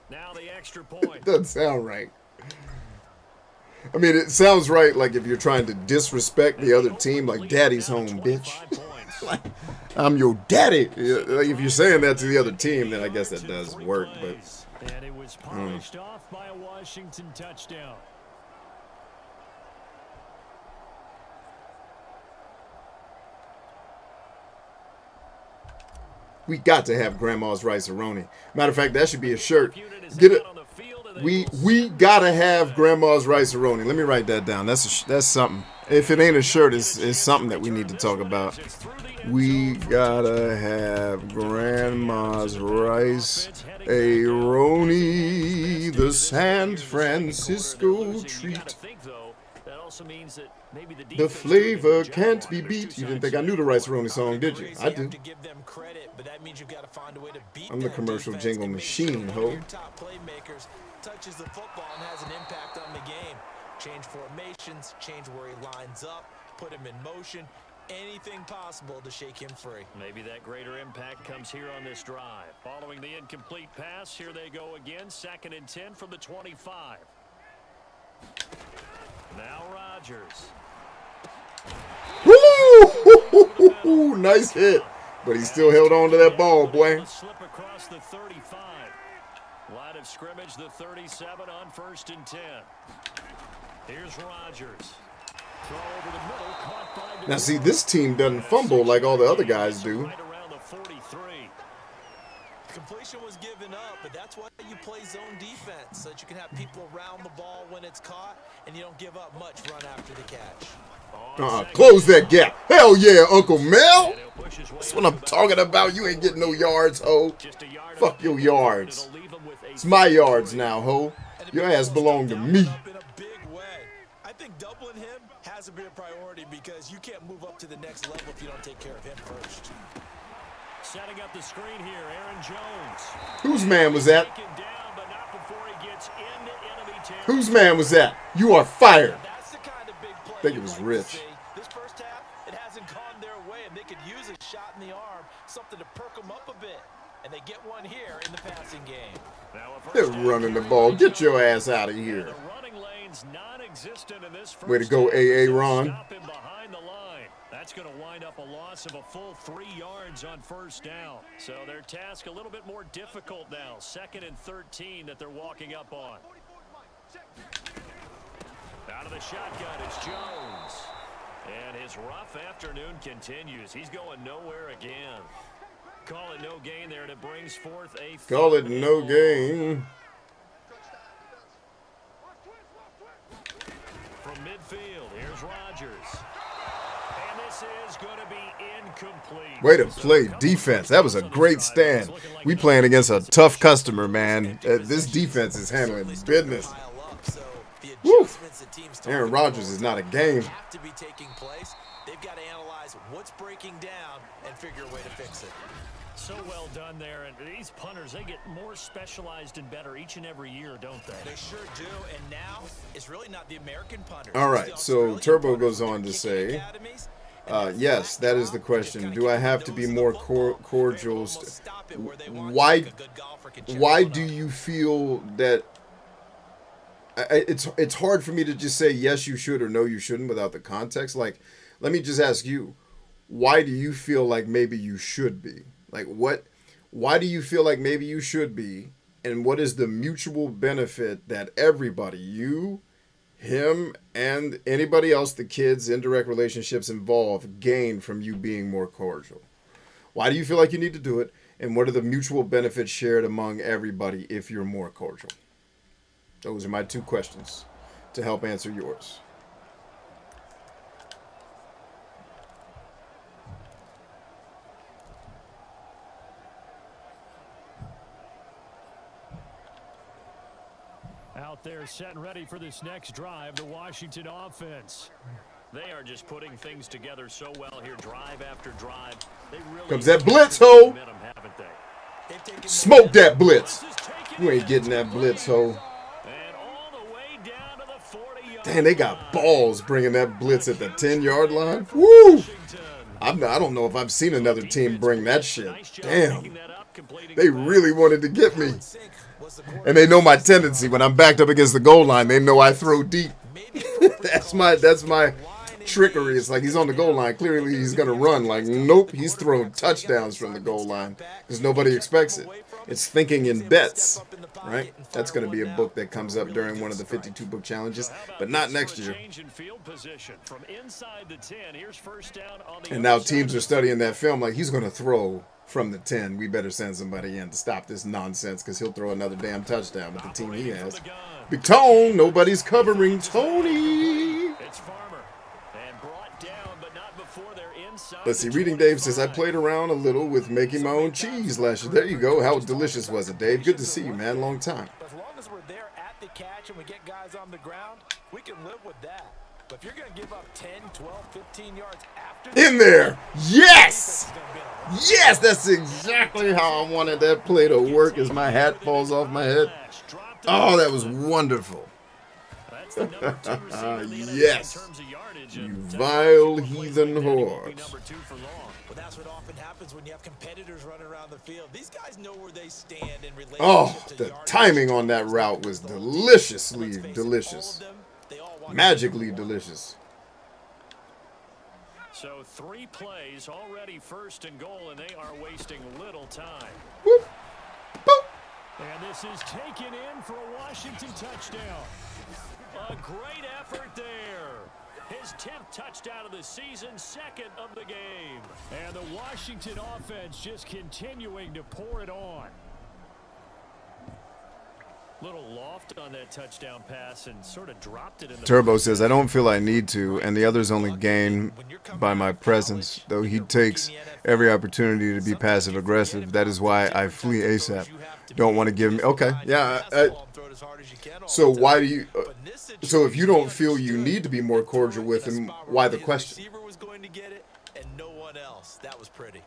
Now the extra point. It doesn't sound right. I mean, it sounds right like if you're trying to disrespect the other team, like Daddy's Home, bitch. Like, I'm your daddy. Like, if you're saying that to the other team, then I guess that does work. But And it was polished off by a Washington touchdown. we got to have Grandma's rice-a-roni. Matter of fact, that should be a shirt. Get it. We gotta have Grandma's rice-a-roni. Let me write that down. That's something. If it ain't a shirt, it's something that we need to talk about. We gotta have Grandma's rice-a-roni, the San Francisco treat. The flavor can't be beat. You didn't think I knew the rice-a-roni song, did you? I do. I'm the commercial jingle machine, ho. Touches the football and has an impact on the game. Change formations, change where he lines up, put him in motion, anything possible to shake him free. Maybe that greater impact comes here on this drive. Following the incomplete pass, here they go again. 2nd and 10 from the 25. Now Rodgers. Woo! Nice hit. But he still held on to that ball, boy. Slip across the 35. Line of scrimmage, the 37 on 1st and 10. Here's Rodgers. Throw over the middle, caught by now, see, this team doesn't fumble like all the other guys do. Right around the 43. Completion was given up, but that's why you play zone defense, so that you can have people around the ball when it's caught, and you don't give up much run after the catch. Close that gap. Hell yeah, Uncle Mel. That's what I'm talking about. You ain't getting no yards, ho. Fuck your yards. It's my yards now, ho. Your ass belong to me. I think doubling him has to be a priority because you can't move up to the next level if you don't take care of him first. Setting up the screen here, Aaron Jones. Whose man was that? Whose man was that? You are fired. I think it was Rich. This first half, it hasn't gone their way, and they could use a shot in the arm, something to perk them up a bit. And they get one here in the passing game. They're running the ball. Get your ass out of here. Way to go, AA Ron. That's going to wind up a loss of a full 3 yards on first down. So their task a little bit more difficult now. 2nd and 13 that they're walking up on. Out of the shotgun, it's Jones. And his rough afternoon continues. He's going nowhere again. Call it no gain there, and it brings forth a... Call it no gain. From midfield, here's Rodgers. And this is going to be incomplete. Way to play defense. That was a great stand. We playing against a tough customer, man. This defense is handling business. Woo. Aaron Rodgers is not a game. Have to be taking place. They've got to analyze what's breaking down and figure a way to fix it. So well done there, and these punters, they get more specialized and better each and every year, don't they? They sure do, and now it's really not the American punters. All right, so Turbo goes on to say, yes, that is the question. Do I have to be more cordial? Why do you feel that it's hard for me to just say yes you should or no you shouldn't without the context? Like, let me just ask you, why do you feel like maybe you should be? Like, why do you feel like maybe you should be? And what is the mutual benefit that everybody, you, him, and anybody else, the kids, indirect relationships involved, gain from you being more cordial? Why do you feel like you need to do it? And what are the mutual benefits shared among everybody if you're more cordial? Those are my 2 questions to help answer yours. Out there set and ready for this next drive, the Washington offense. They are just putting things together so well here, drive after drive. They really comes that blitz, ho! Momentum, haven't they? Smoke that blitz. You ain't getting that blitz, ho. And all the way down to the 40-yard Damn, they got balls bringing that blitz at the 10-yard line. Woo! I don't know if I've seen another team bring that shit. Damn. They really wanted to get me. And they know my tendency. When I'm backed up against the goal line, they know I throw deep. that's my trickery. It's like he's on the goal line. Clearly he's going to run. Like, nope, he's throwing touchdowns from the goal line because nobody expects it. It's thinking in bets, right? That's going to be a book that comes up during one of the 52 book challenges, but not next year. And now teams are studying that film like he's going to throw from the 10. We better send somebody in to stop this nonsense because he'll throw another damn touchdown with the team he has. Big Tone, nobody's covering Tony. Let's see, Reading Dave says, I played around a little with making my own cheese last year. There you go. How delicious was it, Dave? Good to see you, man. Long time. As long as we're there at the catch and we get guys on the ground, we can live with that. But if you're going to give up 10, 12, 15 yards after... In there! Yes! Yes, that's exactly how I wanted that play to work as my hat falls off my head. Oh, that was wonderful. Yes. You vile heathen whore. But that's what often happens when you have competitors running around the field. These guys know where they stand in relation to the timing on that route was deliciously delicious. Magically delicious. So 3 plays already, 1st and goal, and they are wasting little time. Whoop. Boop. And this is taken in for a Washington touchdown. A great effort there. His 10th touchdown of the season, 2nd of the game. And the Washington offense just continuing to pour it on. Little loft on that touchdown pass and sort of dropped it in the... Turbo says, I don't feel I need to, and the others only gain by my presence, though he takes every opportunity to be passive-aggressive. That is why I flee ASAP. Don't want to give me... Okay, yeah. So why do you... so if you don't feel you need to be more cordial with him, why the question? Was going to get it, and no one else. That was pretty.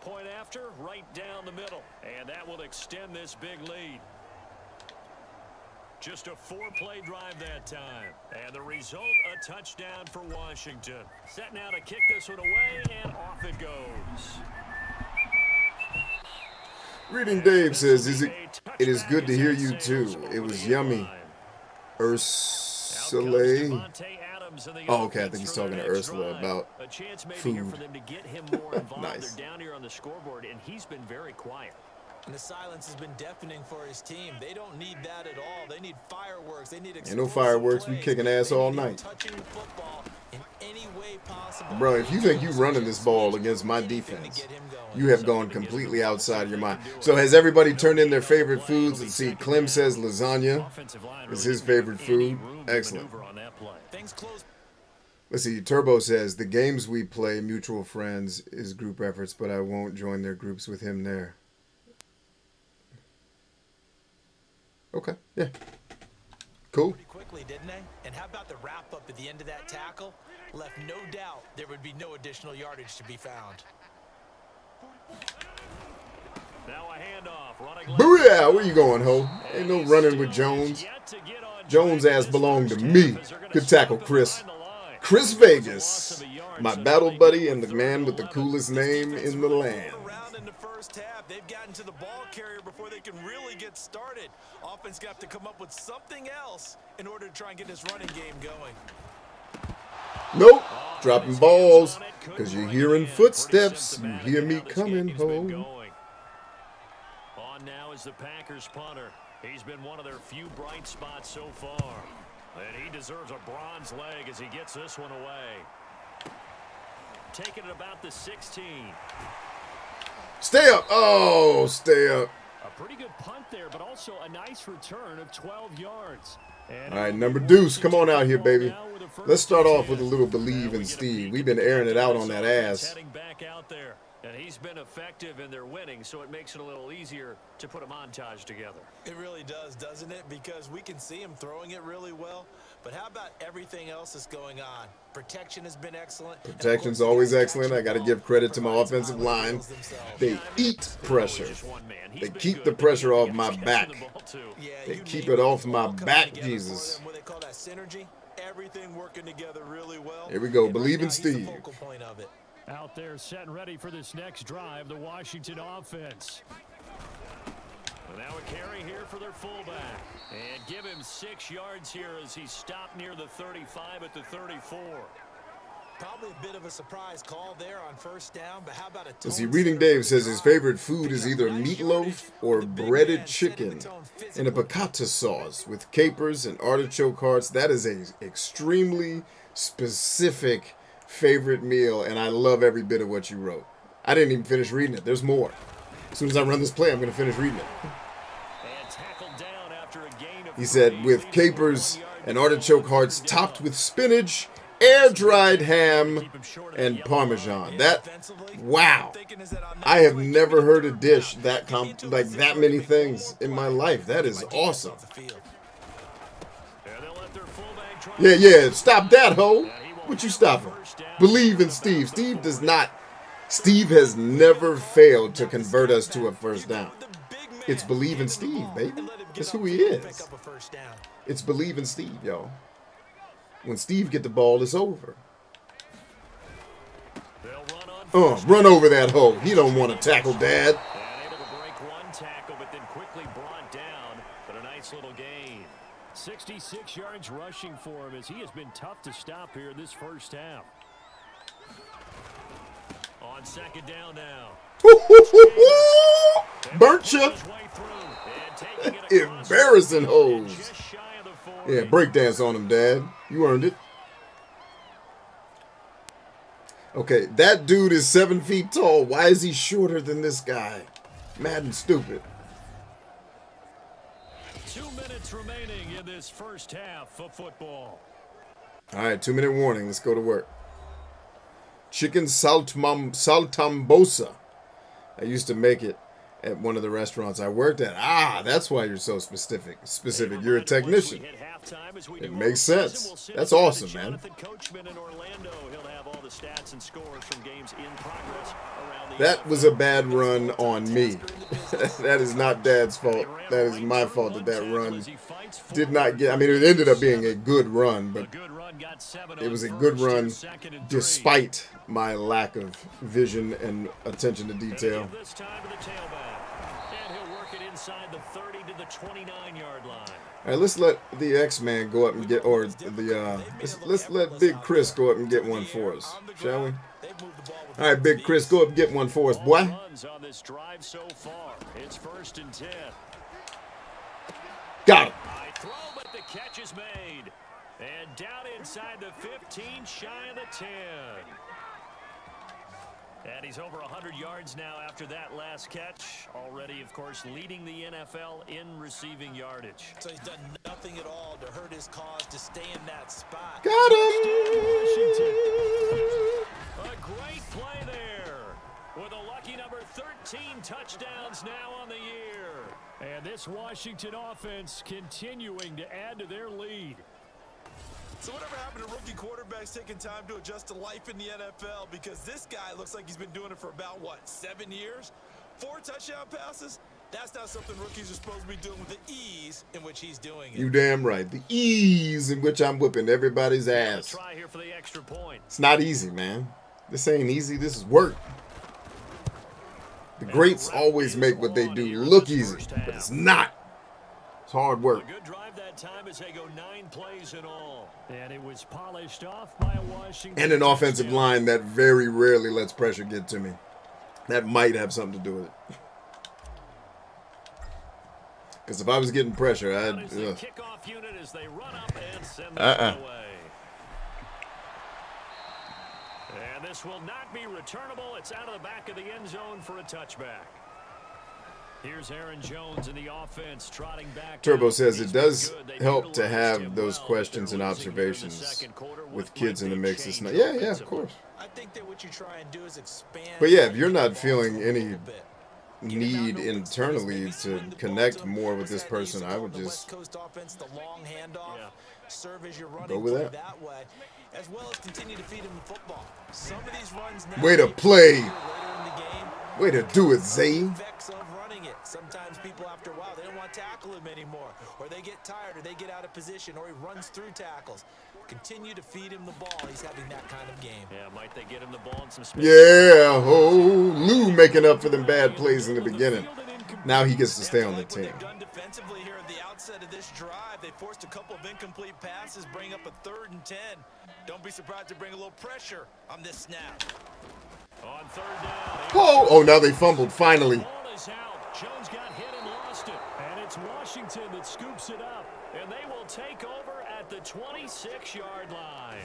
Point after, right down the middle. And that will extend this big lead. Just a 4-play drive that time. And the result, a touchdown for Washington. Set now to kick this one away, and off it goes. Reading Dave says, it is good to hear you too. It was yummy. Soleil. Oh, okay. I think he's talking to Ursula about a chance maybe here food. for them to get him more involved. Nice. They're down here on the scoreboard, and he's been very quiet. And the silence has been deafening for his team. They don't need that at all. They need fireworks. They need Ain't no fireworks. We kicking ass all night. Touching the football in any way possible. Bro, if you think you running this ball against my defense, you have gone completely outside of your mind. So has everybody turned in their favorite foods? Let's see. Clem says lasagna is his favorite food. Excellent. Let's see. Turbo says the games we play, mutual friends, is group efforts, but I won't join their groups with him there. Okay. Yeah. Cool. Pretty quickly, didn't they? And how about the wrap up at the end of that tackle? Left no doubt there would be no additional yardage to be found. Now a handoff. Booyah! Where you going, ho? Ain't no running with Jones. Jones' ass belonged to me. Good tackle, Chris. Chris Vegas, my battle buddy and the man with the coolest name in the land. They've gotten to the ball carrier before they can really get started. Offense got to come up with something else in order to try and get this running game going. Nope. Dropping balls. Because you're hearing footsteps. You hear me coming, ho. On now is the Packers punter. He's been one of their few bright spots so far. And he deserves a bronze leg as he gets this one away. Taking it about the 16. Stay up. Oh, stay up. A pretty good punt there, but also a nice return of 12 yards. All right, number deuce. Come on out here, baby. Let's start off with a little believe in Steve. We've been airing it out on that ass. Heading back out there. And he's been effective in their winning, so it makes it a little easier to put a montage together. It really does, doesn't it? Because we can see him throwing it really well. But how about everything else that's going on? Protection has been excellent. Protection's always excellent. I got to give credit to my offensive line. They eat pressure. They keep the pressure off my back. They keep it off my back, Jesus. What they call that synergy. Everything working together really well. Here we go. Believe in Steve. Out there set and ready for this next drive, the Washington offense. And now a carry here for their fullback. And give him 6 yards here as he stopped near the 35 at the 34. Probably a bit of a surprise call there on first down, but how about a Let's see, Reading Dave says his favorite food is either meatloaf or breaded chicken in a piccata sauce with capers and artichoke hearts. That is an extremely specific favorite meal, and I love every bit of what you wrote. I didn't even finish reading it. There's more. As soon as I run this play, I'm going to finish reading it. He said, with capers and artichoke hearts topped with spinach, air-dried ham, and Parmesan. That, wow. I have never heard a dish that like that many things in my life. That is awesome. Yeah, stop that, ho. What you stopping? Believe in Steve. Steve has never failed to convert us to a first down. It's believe in Steve, baby. That's who he is. It's believe in Steve, y'all. When Steve get the ball, it's over. Run over that hoe. He don't want to tackle Dad. Able to break one tackle, but then quickly brought down. But a nice little gain. 66 yards rushing for him as he has been tough to stop here this first half. On second down now. Burnt you. Embarrassing hoes. Yeah, breakdance on him, Dad. You earned it. Okay, that dude is 7 feet tall. Why is he shorter than this guy? Madden stupid. 2 minutes remaining in this first half of football. All right, 2-minute warning. Let's go to work. Chicken saltambosa. I used to make it at one of the restaurants I worked at. That's why you're so specific. You're a technician. It makes sense. That's awesome, man. That was a bad run on me. That is not Dad's fault. That is my fault that run did not get. I mean, it ended up being a good run, but it was a good run despite my lack of vision and attention to detail. inside the 30 to the 29-yard line. All right, let's let the X-Man go up and get, or the let's let Big Chris go up and get one for us, shall we? All right, Big Chris, go up and get one for us, boy. Runs on this drive so far. It's 1st and 10. Got him. High throw, but the catch is made. And down inside the 15, shy of the 10. And he's over 100 yards now after that last catch. Already, of course, leading the NFL in receiving yardage. So he's done nothing at all to hurt his cause to stay in that spot. Got him. A great play there. With a lucky number 13 touchdowns now on the year. And this Washington offense continuing to add to their lead. So whatever happened to rookie quarterbacks taking time to adjust to life in the NFL? Because this guy looks like he's been doing it for about, what, 7 years? 4 touchdown passes? That's not something rookies are supposed to be doing with the ease in which he's doing it. You damn right. The ease in which I'm whipping everybody's ass. Try here for the extra point. It's not easy, man. This ain't easy. This is work. The greats always make what they do look easy, but it's not. It's hard work. A good drive that time as they go 9 plays in all. And it was polished off by Washington. And an offensive line that very rarely lets pressure get to me. That might have something to do with it. Because if I was getting pressure, I'd... Kickoff unit as they run up and send this away. And this will not be returnable. It's out of the back of the end zone for a touchback. Here's Aaron Jones in the offense trotting back. Turbo says it does help to have those questions and observations with kids in the mix. It's not, yeah, of course. I think that what you try and do is expand. But yeah, if you're not feeling any need internally to connect more with this person, I would just serve as your go with that. Way, as well as continue to feed him the football. Some of these runs now way to play. Later in the game, way to do it, Zane. Sometimes people, after a while, they don't want to tackle him anymore, or they get tired, or they get out of position, or he runs through tackles. Continue to feed him the ball. He's having that kind of game. Yeah, might they get him the ball in some space? Yeah, Lou making up for them bad plays in the beginning. Now he gets to stay on the team. They've done defensively here at the outset of this drive. They forced a couple of incomplete passes, bring up a 3rd and 10. Don't be surprised to bring a little pressure on this snap. On 3rd down. Oh, now they fumbled finally. Ball is out. Jones got hit and lost it. And it's Washington that scoops it up. And they will take over at the 26-yard line.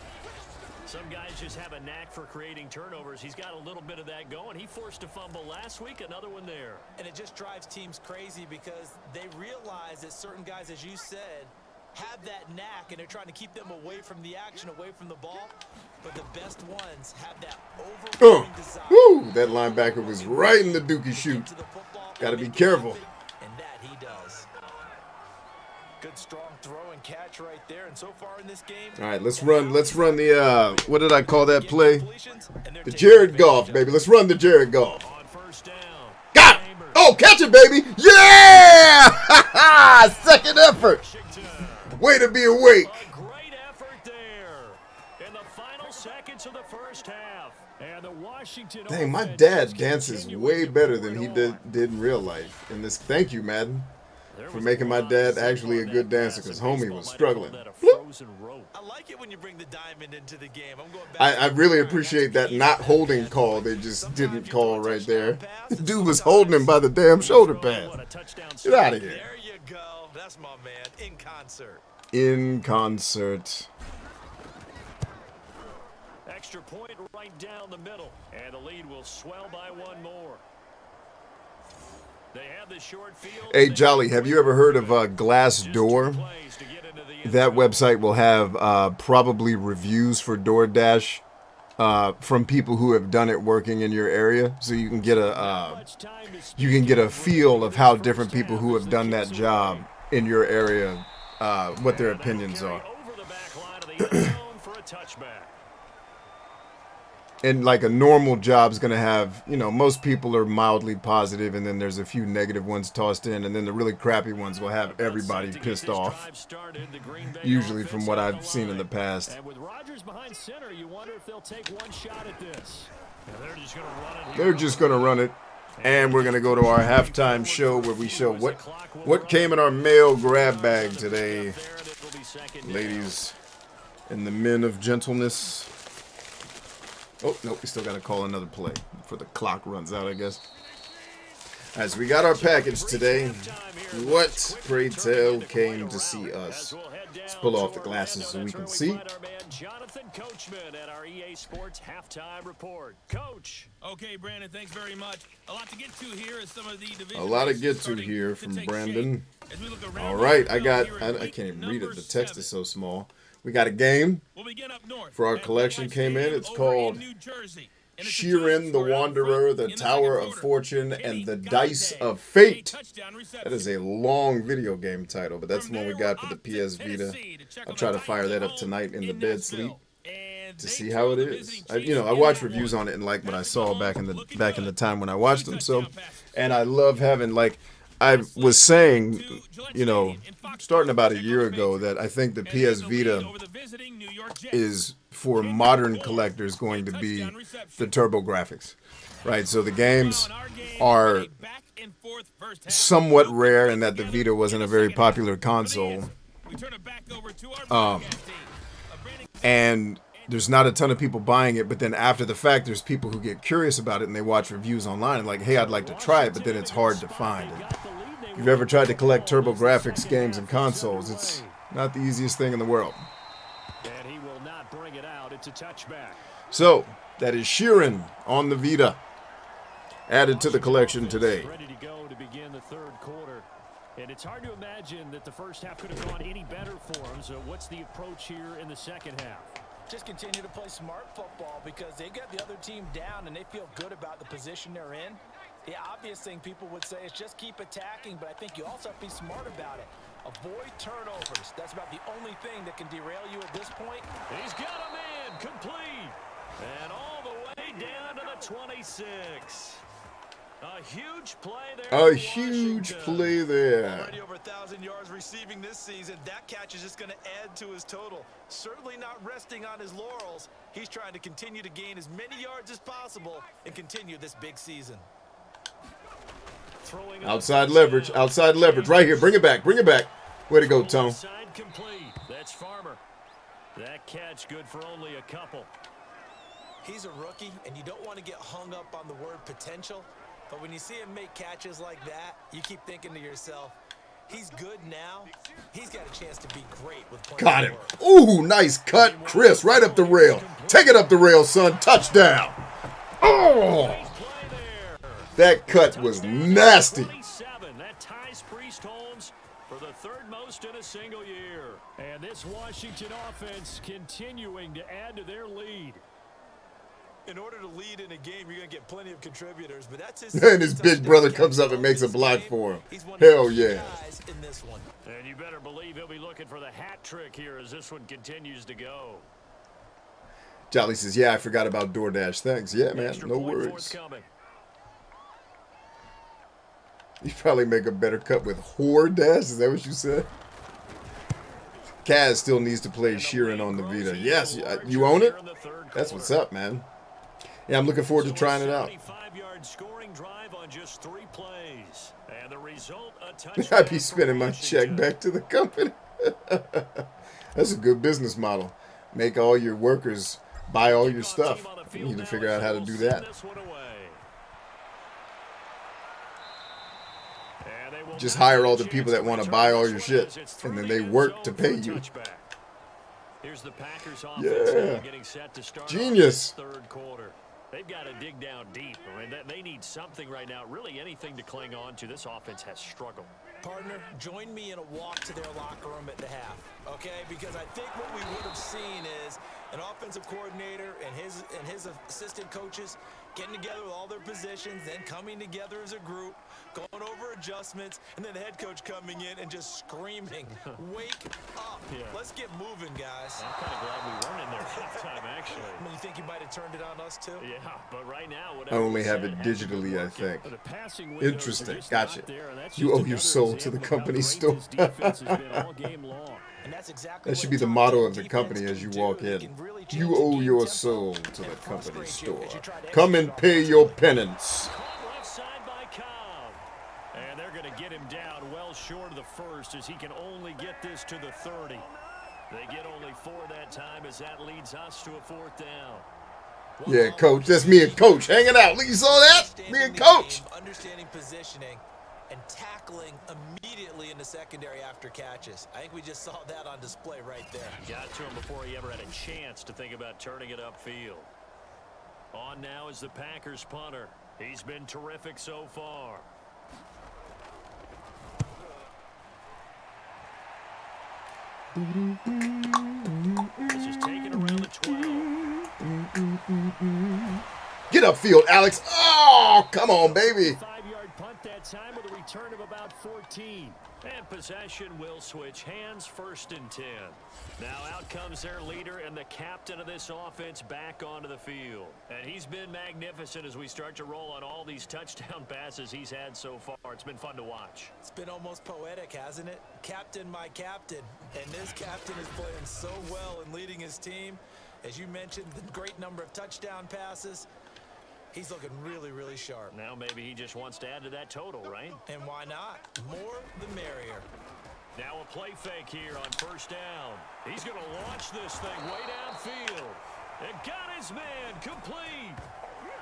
Some guys just have a knack for creating turnovers. He's got a little bit of that going. He forced a fumble last week, another one there. And it just drives teams crazy because they realize that certain guys, as you said, have that knack, and they're trying to keep them away from the action, away from the ball. But the best ones have that overwhelming desire. Woo! That linebacker was right in the dookie chute. Got to be careful. And that he does. Good strong throw and catch right there. And so far in this game, all right, let's run the what did I call that play? The Jared Goff, baby. Let's run the Jared Goff. On 1st down. Got it. Oh, catch it, baby. Yeah! Second effort. Way to be awake. A great effort there in the final seconds of the first half. And the Washington Dang, my dad dances way better than he did in real life. In this, thank you, Madden, for making my dad actually a good dancer, because homie was struggling. I like it when you bring the diamond into the game. I'm going back. I really appreciate that not holding call they just didn't call right there. The dude was holding him by the damn shoulder pad. Get out of here. There you go. That's my man. In concert. In concert. Extra point right down the middle. And the lead will swell by 1 more. They have the short field. Hey, Jolly, have you ever heard of Glassdoor? That website will have probably reviews for DoorDash from people who have done it working in your area, so you can get a feel of how different people who have done that job in your area, what their opinions are. And like a normal job's going to have, you know, most people are mildly positive, and then there's a few negative ones tossed in, and then the really crappy ones will have everybody pissed off. Usually from what I've seen in the past. And with Rodgers behind center, you wonder if they'll take one shot at this. They're just going to run it. They're just going to run it. And we're going to go to our halftime show where we show what came in our mail grab bag today. Ladies and the men of gentleness. Oh, nope, we still got to call another play before the clock runs out, I guess. All right, so we got our package today. What, pray tell, came to see us? Let's pull off the glasses so we can see. Okay, Brandon, thanks very much. A lot to get to here is some of the division. A lot to get to here from Brandon. All right, I can't even read it. The text is so small. We got a game for our collection came in. It's called Sheeran the Wanderer, the Tower of Fortune, and the Dice of Fate. That is a long video game title, but that's the one we got for the PS Vita. I'll try to fire that up tonight in the bed sleep to see how it is. I watched reviews on it and like what I saw back in the time when I watched them. So, and I love having I was saying, starting about a year ago, that I think the PS Vita is, for modern collectors, going to be the TurboGrafx, right? So the games are somewhat rare in that the Vita wasn't a very popular console. And there's not a ton of people buying it, but then after the fact, there's people who get curious about it and they watch reviews online and like, hey, I'd like to try it, but then it's hard to find it. If you've ever tried to collect TurboGrafx games and consoles, it's not the easiest thing in the world. And he will not bring it out. It's a touchback. So, that is Sheeran on the Vita, added to the collection today. Ready to go to begin the third quarter. And it's hard to imagine that the first half could have gone any better for him. So what's the approach here in the second half? Just continue to play smart football because they got the other team down and they feel good about the position they're in. The obvious thing people would say is just keep attacking, but I think you also have to be smart about it. Avoid turnovers. That's about the only thing that can derail you at this point. He's got a man complete. And all the way down to the 26. A huge play there. A huge play there. Already over 1,000 yards receiving this season. That catch is just going to add to his total. Certainly not resting on his laurels. He's trying to continue to gain as many yards as possible and continue this big season. Outside leverage, right here. Bring it back. Way to go, Tone. That's Farmer. That catch good for only a couple. He's a rookie, and you don't want to get hung up on the word potential. But when you see him make catches like that, you keep thinking to yourself, he's good now. He's got a chance to be great with plenty Got of him. work. Ooh, nice cut, Chris. Right up the rail. Take it up the rail, son. Touchdown. Oh, that cut was nasty. That ties Priest Holmes for the third most in a single year. And this Washington offense continuing to add to their lead. In order to lead in a game, you're going to get plenty of contributors, but that's his. And his big brother comes up and makes a block for him. Hell yeah. In this one. And you better believe he'll be looking for the hat trick here as this one continues to go. Jolly says, yeah, I forgot about DoorDash. Thanks. Yeah, man. No worries. You probably make a better cut with DoorDash. Is that what you said? Kaz still needs to play Sheeran on the Vita. Yes, you own it? That's what's up, man. Yeah, I'm looking forward to trying it out. 75-yard scoring drive on just 3 plays. And the result, I'd be spending my check back to the company. That's a good business model. Make all your workers buy all your stuff. You need to figure out how to do that. Just hire all the people that want to buy all your shit, and then they work to pay you. Yeah. Genius. Third quarter. They've got to dig down deep. I mean, they need something right now. Really anything to cling on to. This offense has struggled. Partner, join me in a walk to their locker room at the half, okay? Because I think what we would have seen is an offensive coordinator and his assistant coaches getting together with all their positions, then coming together as a group, going over adjustments, and then the head coach coming in and just screaming, wake up. Yeah. Let's get moving, guys. I'm kind of glad we weren't in there halftime, actually. I mean, you think you might have turned it on us, too? Yeah, but right now, I only have it digitally, I think. Interesting. Gotcha. You owe your soul to the company store. That should be the motto of the company as you walk in. You owe your soul to the company store. Come and pay your penance. well short of the first as he can only get this to the 30. They get only 4 that time as that leads us to a 4th down. Yeah, Coach. That's me and Coach hanging out. Look, you saw that? Me and Coach. Understanding positioning and tackling immediately in the secondary after catches. I think we just saw that on display right there. Got to him before he ever had a chance to think about turning it upfield. On now is the Packers punter. He's been terrific so far. This is taken around the 12. Get upfield, Alex. Oh, come on, baby. 5-yard punt that time with a return of about 14. And possession will switch hands, 1st and 10. Now out comes their leader and the captain of this offense back onto the field. And he's been magnificent as we start to roll on all these touchdown passes he's had so far. It's been fun to watch. It's been almost poetic, hasn't it? Captain, my captain. And this captain is playing so well and leading his team. As you mentioned, the great number of touchdown passes. He's looking really, really sharp. Now maybe he just wants to add to that total, right? And why not? More the merrier. Now a play fake here on 1st down. He's going to launch this thing way downfield. And got his man complete.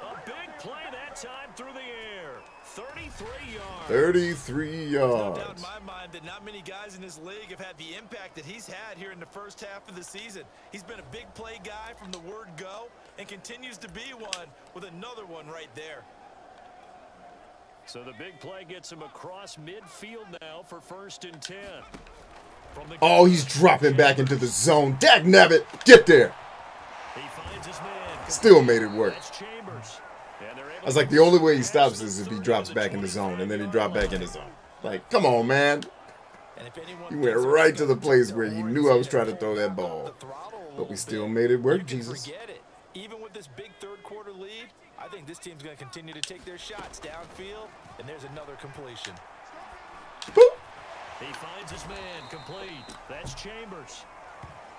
A big play that time through the air. 33 yards. 33 No doubt yards. in my mind that not many guys in this league have had the impact that he's had here in the first half of the season. He's been a big play guy from the word go and continues to be one with another one right there. So the big play gets him across midfield now for 1st and 10. From the Oh, he's dropping back into the zone. Dagnabbit, get there. He finds his man. Still made it work. That's Chambers. And they're able I was like, the only way he stops is if he drops back in the zone, and then he dropped back in the zone. Like, come on, man. And if anyone He went right to the place where he knew I was trying to throw that ball. But we still made it work, Jesus. Forget it. Even with this big 3rd quarter lead, I think this team's going to continue to take their shots downfield, and there's another completion. Boop. He finds his man complete. That's Chambers.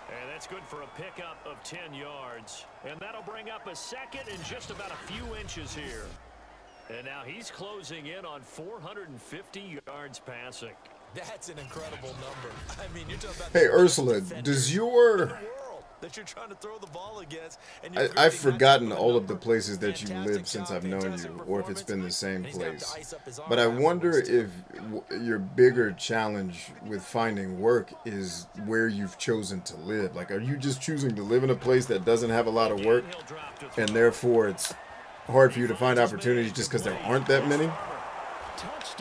And that's good for a pickup of 10 yards. And that'll bring up a 2nd and just about a few inches here. And now he's closing in on 450 yards passing. That's an incredible number. I mean, you're talking about Hey, Ursula, does your... that you're trying to throw the ball against, and I've forgotten all of the places that you lived since I've known you, or if it's been the same place. But I wonder if your bigger challenge with finding work is where you've chosen to live. Like, are you just choosing to live in a place that doesn't have a lot of work, and therefore it's hard for you to find opportunities just because there aren't that many?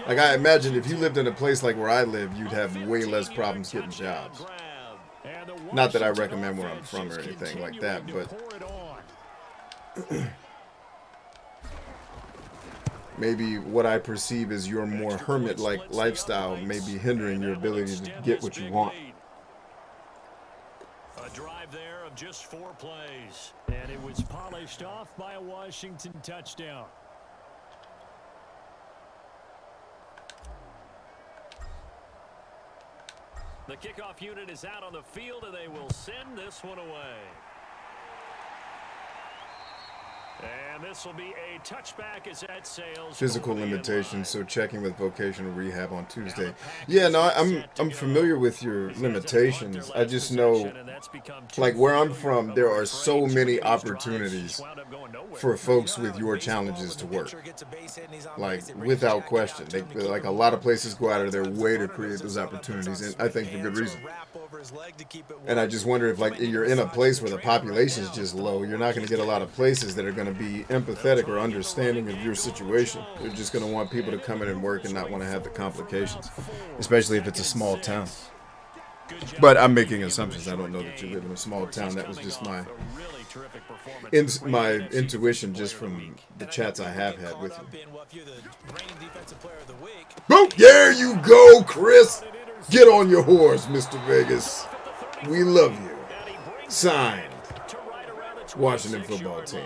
Like, I imagine if you lived in a place like where I live, you'd have way less problems getting jobs. Not that I recommend where I'm from or anything like that, but maybe what I perceive as your more hermit-like lifestyle may be hindering your ability to get what you want. A drive there of just 4 plays. And it was polished off by a Washington touchdown. The kickoff unit is out on the field, and they will send this one away. And this will be a touchback as that sails. Physical limitations, so checking with vocational rehab on Tuesday. Yeah, no, I'm familiar with your limitations. I just know, like where I'm from, there are so many opportunities for folks with your challenges to work. Like, without question. Like, a lot of places go out of their way to create those opportunities, and I think for good reason. And I just wonder if, like, you're in a place where the population is just low, you're not going to get a lot of places that are going to be empathetic or understanding of your situation. They're just going to want people to come in and work and not want to have the complications, especially if it's a small town. But I'm making assumptions. I don't know that you live in a small town. That was just my intuition just from the chats I have had with you. Oh, there you go, Chris. Get on your horse, Mr. Vegas. We love you. Signed, Washington football team.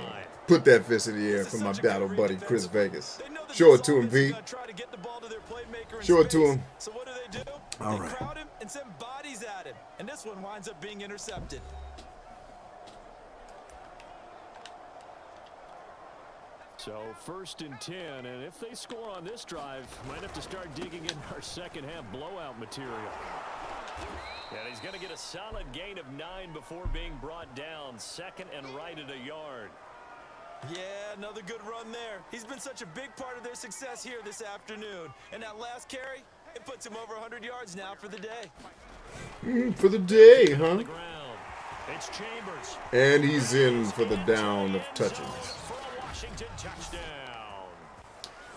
Put that fist in the air for my battle buddy, Chris Vegas. Show it to him, Pete. Show it to him. So what do? All They right. crowd him and send bodies at him. And this one winds up being intercepted. So 1st and 10, and if they score on this drive, might have to start digging in our second half blowout material. And he's going to get a solid gain of 9 before being brought down. 2nd and right at a yard. Yeah, another good run there. He's been such a big part of their success here this afternoon. And that last carry, it puts him over 100 yards now for the day. For the day, huh? It's Chambers. And he's in for the down of touches.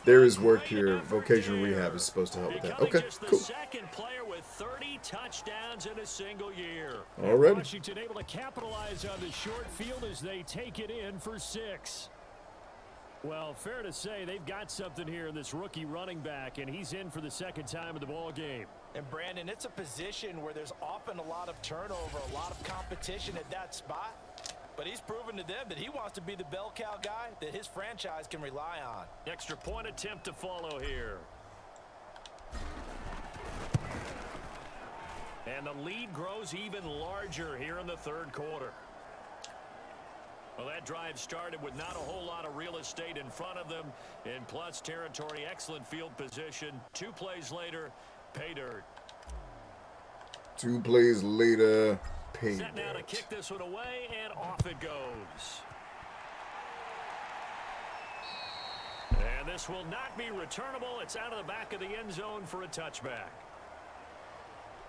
There is work here. Vocational rehab is supposed to help with that. Okay, cool. Second player with 30 touchdowns in a single year. Already. Washington able to capitalize on the short field as they take it in for 6. Well, fair to say they've got something here in this rookie running back, and he's in for the 2nd time of the ball game. And Brandon, it's a position where there's often a lot of turnover, a lot of competition at that spot. But he's proven to them that he wants to be the bell cow guy that his franchise can rely on. Extra point attempt to follow here. And the lead grows even larger here in the 3rd quarter. Well, that drive started with not a whole lot of real estate in front of them. In plus territory, excellent field position. 2 plays later, pay dirt. 2 plays later, pay Set now to dirt. kick this one away, and off it goes. And this will not be returnable. It's out of the back of the end zone for a touchback.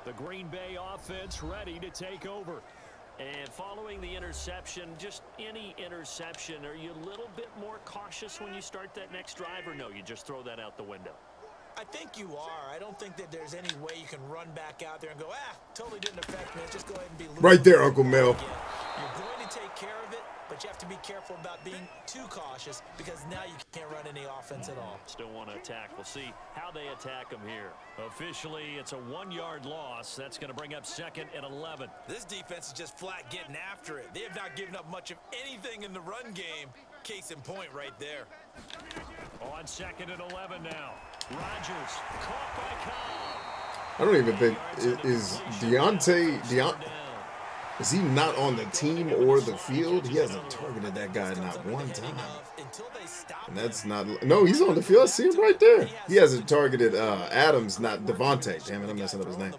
The Green Bay offense ready to take over. And following the interception, just any interception, are you a little bit more cautious when you start that next drive, or no, you just throw that out the window? I think you are. I don't think that there's any way you can run back out there and go, totally didn't affect me. Let's just go ahead and be loose. Right there, Uncle Mel. You're going to take care of it, but you have to be careful about being too cautious because now you can't run any offense at all. Still want to attack. We'll see how they attack them here. Officially, it's a 1-yard loss. That's going to bring up 2nd and 11. This defense is just flat getting after it. They have not given up much of anything in the run game. Case in point right there. On 2nd and 11 now. Rodgers caught by Cobb. I don't even think is Deontay is he not on the team or the field? He hasn't targeted that guy not one time. And that's not no, he's on the field. I see him right there. He hasn't targeted Adams, not Devontae. Damn it, I'm messing up his name.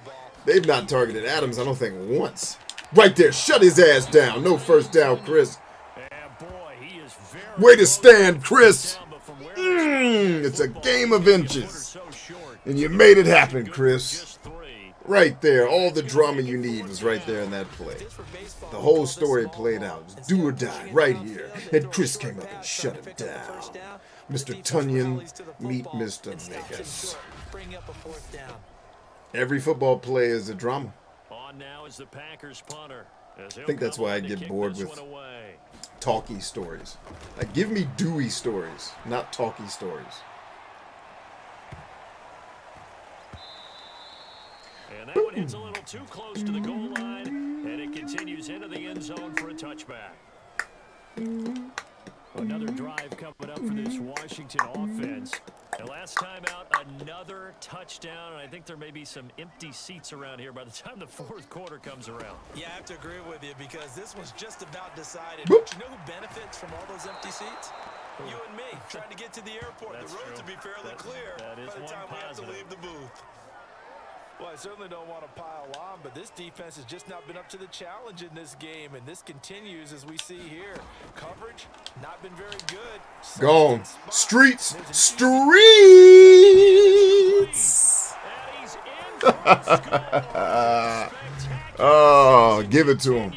They've not targeted Adams, I don't think, once. Right there, shut his ass down. No first down, Chris. Way to stand, Chris. It's a game of inches. And you made it happen, Chris. Right there. All the drama you need was right there in that play. The whole story played out. It was do or die right here. And Chris came up and shut it down. Mr. Tunyon, meet Mr. Vegas. Every football play is a drama. On now is the Packers punter. I think that's why I get bored with talky stories. Like, give me dewy stories, not talky stories. And that one hits a little too close to the goal line, and it continues into the end zone for a touchback. Another drive coming up for this Washington offense. And last time out, another touchdown, and I think there may be some empty seats around here by the time the 4th quarter comes around. Yeah, I have to agree with you because this was just about decided. But you know who benefits from all those empty seats? You and me, trying to get to the airport. That's the roads true. will be fairly clear that is by the time we have to positive. leave the booth. Well, I certainly don't want to pile on, but this defense has just not been up to the challenge in this game, and this continues as we see here. Coverage, not been very good. Gone. Streets. Streets. Oh, give it to him.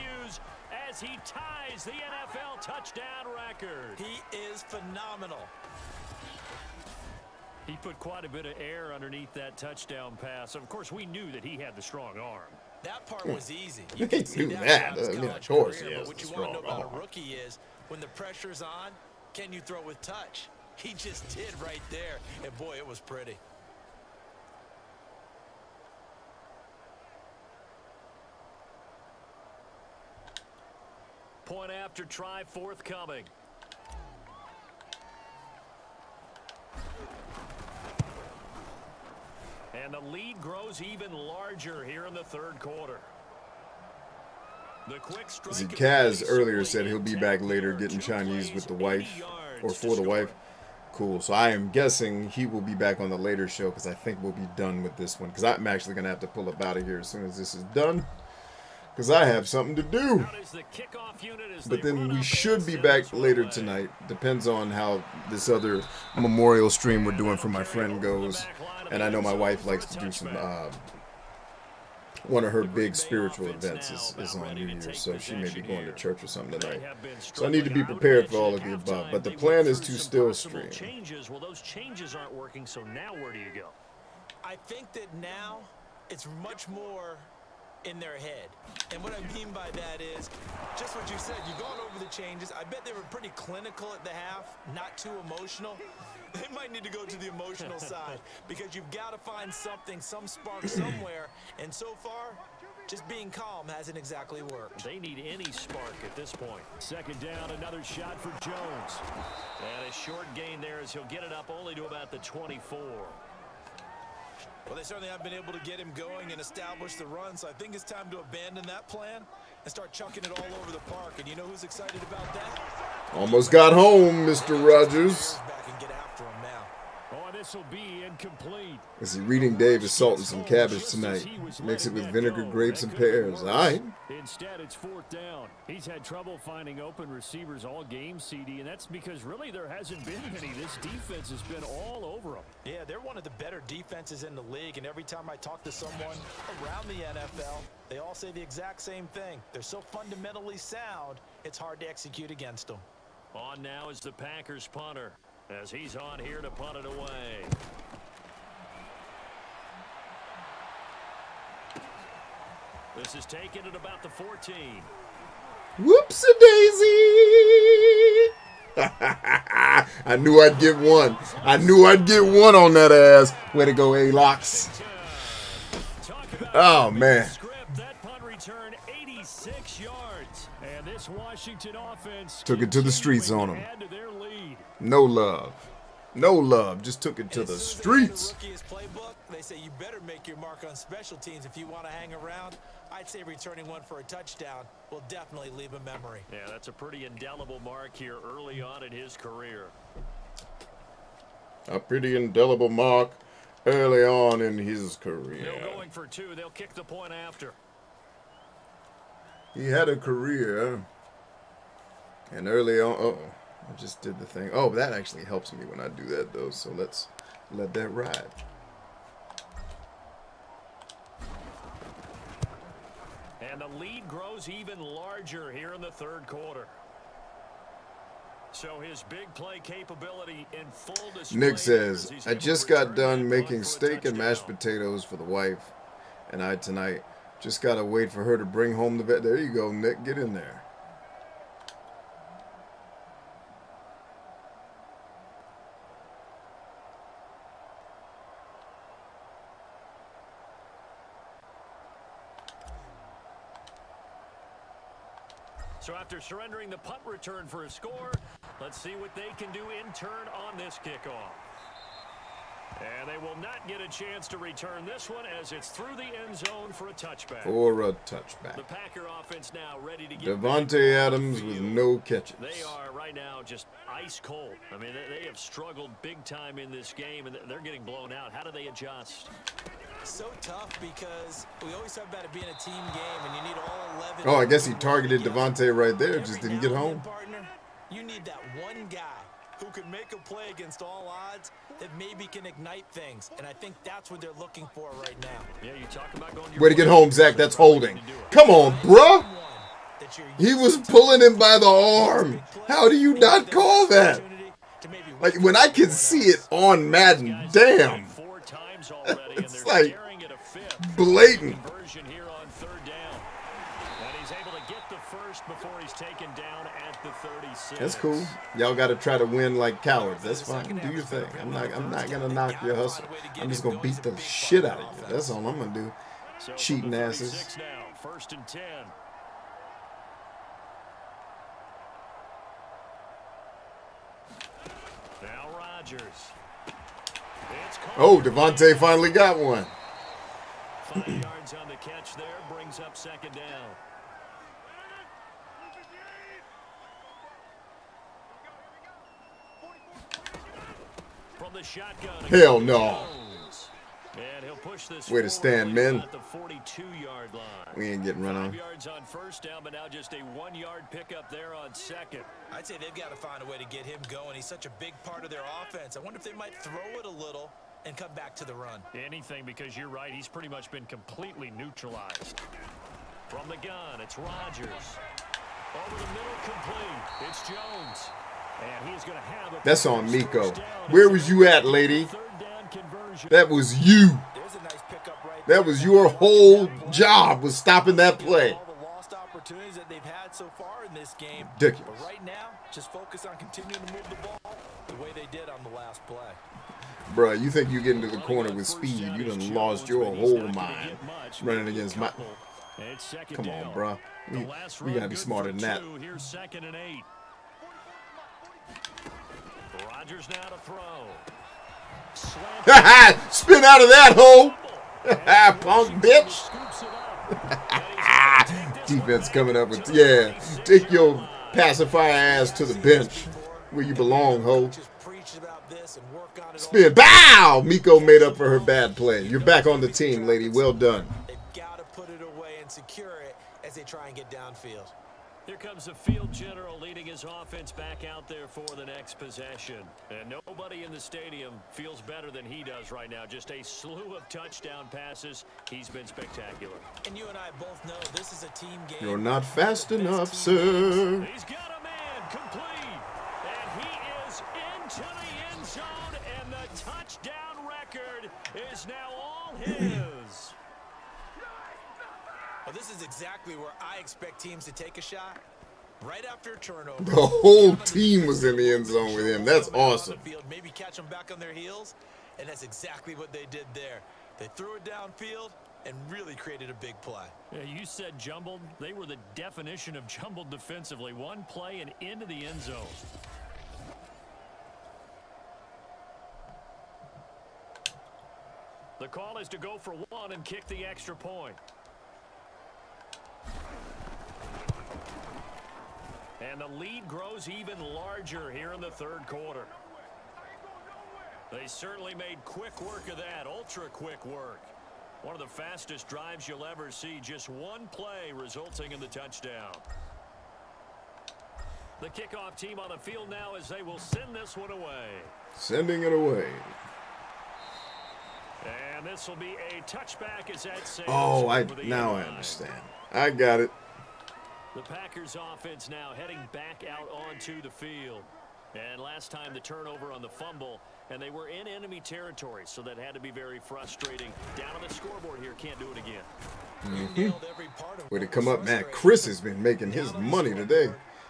As he ties the NFL touchdown record. He is phenomenal. He put quite a bit of air underneath that touchdown pass. Of course, we knew that he had the strong arm. That part was easy. You can do that. I mean, of course, career, he has but what the you want to know strong about arm. a rookie is when the pressure's on, can you throw with touch? He just did right there, and boy, it was pretty. Point after try forthcoming. And the lead grows even larger here in the 3rd quarter. The quick strike. See, Kaz earlier said he'll be back later getting Chinese with the wife or for the wife. Cool. So I am guessing he will be back on the later show because I think we'll be done with this one. Because I'm actually going to have to pull up out of here as soon as this is done. Because I have something to do. But then we should be back later tonight. Depends on how this other memorial stream we're doing for my friend goes. And I know my wife likes to do some... one of her big spiritual events is on New Year's, so she may be going to church or something tonight. So I need to be prepared for all of the above. But the plan is to still stream. Well, those changes aren't working, so now where do you go? I think that now it's much more in their head. And what I mean by that is just what you said. You've gone over the changes. I bet they were pretty clinical at the half, not too emotional. They might need to go to the emotional side because you've got to find something, some spark somewhere. And so far, just being calm hasn't exactly worked. They need any spark at this point. Second down, another shot for Jones. And a short gain there as he'll get it up only to about the 24. Well, they certainly have been able to get him going and establish the run, so I think it's time to abandon that plan and start chucking it all over the park. And you know who's excited about that? Almost got home, Mr. Rogers. Back and get after him now. Oh, this will be incomplete. Is he reading Dave is salting some cabbage tonight? Mix it with vinegar, grapes, and pears. All right. Instead, it's fourth down. He's had trouble finding open receivers all game, CD, and that's because really there hasn't been any. This defense has been all over them. Yeah, they're one of the better defenses in the league, and every time I talk to someone around the NFL, they all say the exact same thing. They're so fundamentally sound, it's hard to execute against them. On now is the Packers punter, as he's on here to punt it away. This is taken at about the 14. Whoopsie-daisy! I knew I'd get one. I knew I'd get one on that ass. Way to go, A-Locks. Oh, man. That punt return 86 yards. And this Washington offense took it to the streets on them. No love. No love. Just took it to the streets. They say you better make your mark on special teams if you want to hang around. I'd say returning one for a touchdown will definitely leave a memory. Yeah, that's a pretty indelible mark here early on in his career. A pretty indelible mark early on in his career. They're going for two. They'll kick the point after. He had a career. And early on, I just did the thing. Oh, that actually helps me when I do that, though. So let's let that ride. And the lead grows even larger here in the third quarter. So his big play capability in full display. Nick says, I just got done making steak and mashed potatoes for the wife and I tonight. Just got to wait for her to bring home the vet. There you go, Nick. Get in there. So after surrendering the punt return for a score, let's see what they can do in turn on this kickoff. And they will not get a chance to return this one as it's through the end zone for a touchback. For a touchback. The Packer offense now ready to get Devontae Adams with no catches. They are right now just ice cold. I mean, they have struggled big time in this game, and they're getting blown out. How do they adjust? So tough because we always talk about it being a team game, and you need all 11. Oh, I guess he targeted Devontae right there. Just didn't get home. Partner, you need that one guy who can make a play against all odds that maybe can ignite things. And I think that's what they're looking for right now. Yeah, you talk about going way to get home, Zach. That's holding. Come on, bruh. He was pulling him by the arm. How do you not call that? Like, when I can see it on Madden, damn. It's like blatant. That's cool. Y'all got to try to win like cowards. That's fine. Do your thing. I'm not gonna knock your hustle. I'm just gonna beat the shit out of you. That's all I'm gonna do. Cheating asses. First and 10. Now Rodgers. Oh, Devontae finally got one. 5 yards on the catch there, brings up second down. shotgun. Hell no. And he'll push this Way to stand, men. at the 42-yard line. We ain't getting run on. 5 yards on first down, but now just a 1-yard pickup there on second. I'd say they've got to find a way to get him going. He's such a big part of their offense. I wonder if they might throw it a little and come back to the run. Anything, because you're right. He's pretty much been completely neutralized. From the gun, it's Rodgers. Over the middle, complete. It's Jones. And he's going to have a... That's on Miko. Where was you at, lady? That was you. There's a nice pickup right That was your whole job, was stopping that play. all the lost opportunities that they've had so far in this game. Ridiculous. But right now, just focus on continuing to move the ball the way they did on the last play. Bruh, you think you get into the corner with speed, you done lost your whole mind running against my... Come on, bruh. We gotta be smarter than that. Here's 2nd and 8. Rodgers now to throw. Spin out of that hole. Punk bitch. Defense coming up with, yeah, take your pacifier ass to the bench where you belong, ho. Spin. Bow! Miko made up for her bad play. You're back on the team, lady. Well done. They've got to put it away and secure it as they try and get downfield. Here comes the field general leading his offense back out there for the next possession. And nobody in the stadium feels better than he does right now. Just a slew of touchdown passes. He's been spectacular. And you and I both know this is a team game. You're not fast enough, sir. He's got a man complete. And he is into the end zone. And the touchdown record is now all his. Well, this is exactly where I expect teams to take a shot. Right after a turnover. The whole team was in the end zone with him. That's awesome. Maybe catch them back on their heels, and that's exactly what they did there. They threw it downfield and really created a big play. Yeah, you said jumbled. They were the definition of jumbled defensively. One play and into the end zone. The call is to go for one and kick the extra point. And the lead grows even larger here in the third quarter. They certainly made quick work of that, ultra quick work. One of the fastest drives you'll ever see, just one play resulting in the touchdown. The kickoff team on the field now as they will send this one away. Sending it away. And this will be a touchback as that sails. Oh, now I line. understand. I got it. The Packers offense now heading back out onto the field. And last time the turnover on the fumble, and they were in enemy territory, so that had to be very frustrating. Down on the scoreboard here, can't do it again. Way to come up, man. Chris has been making his money today.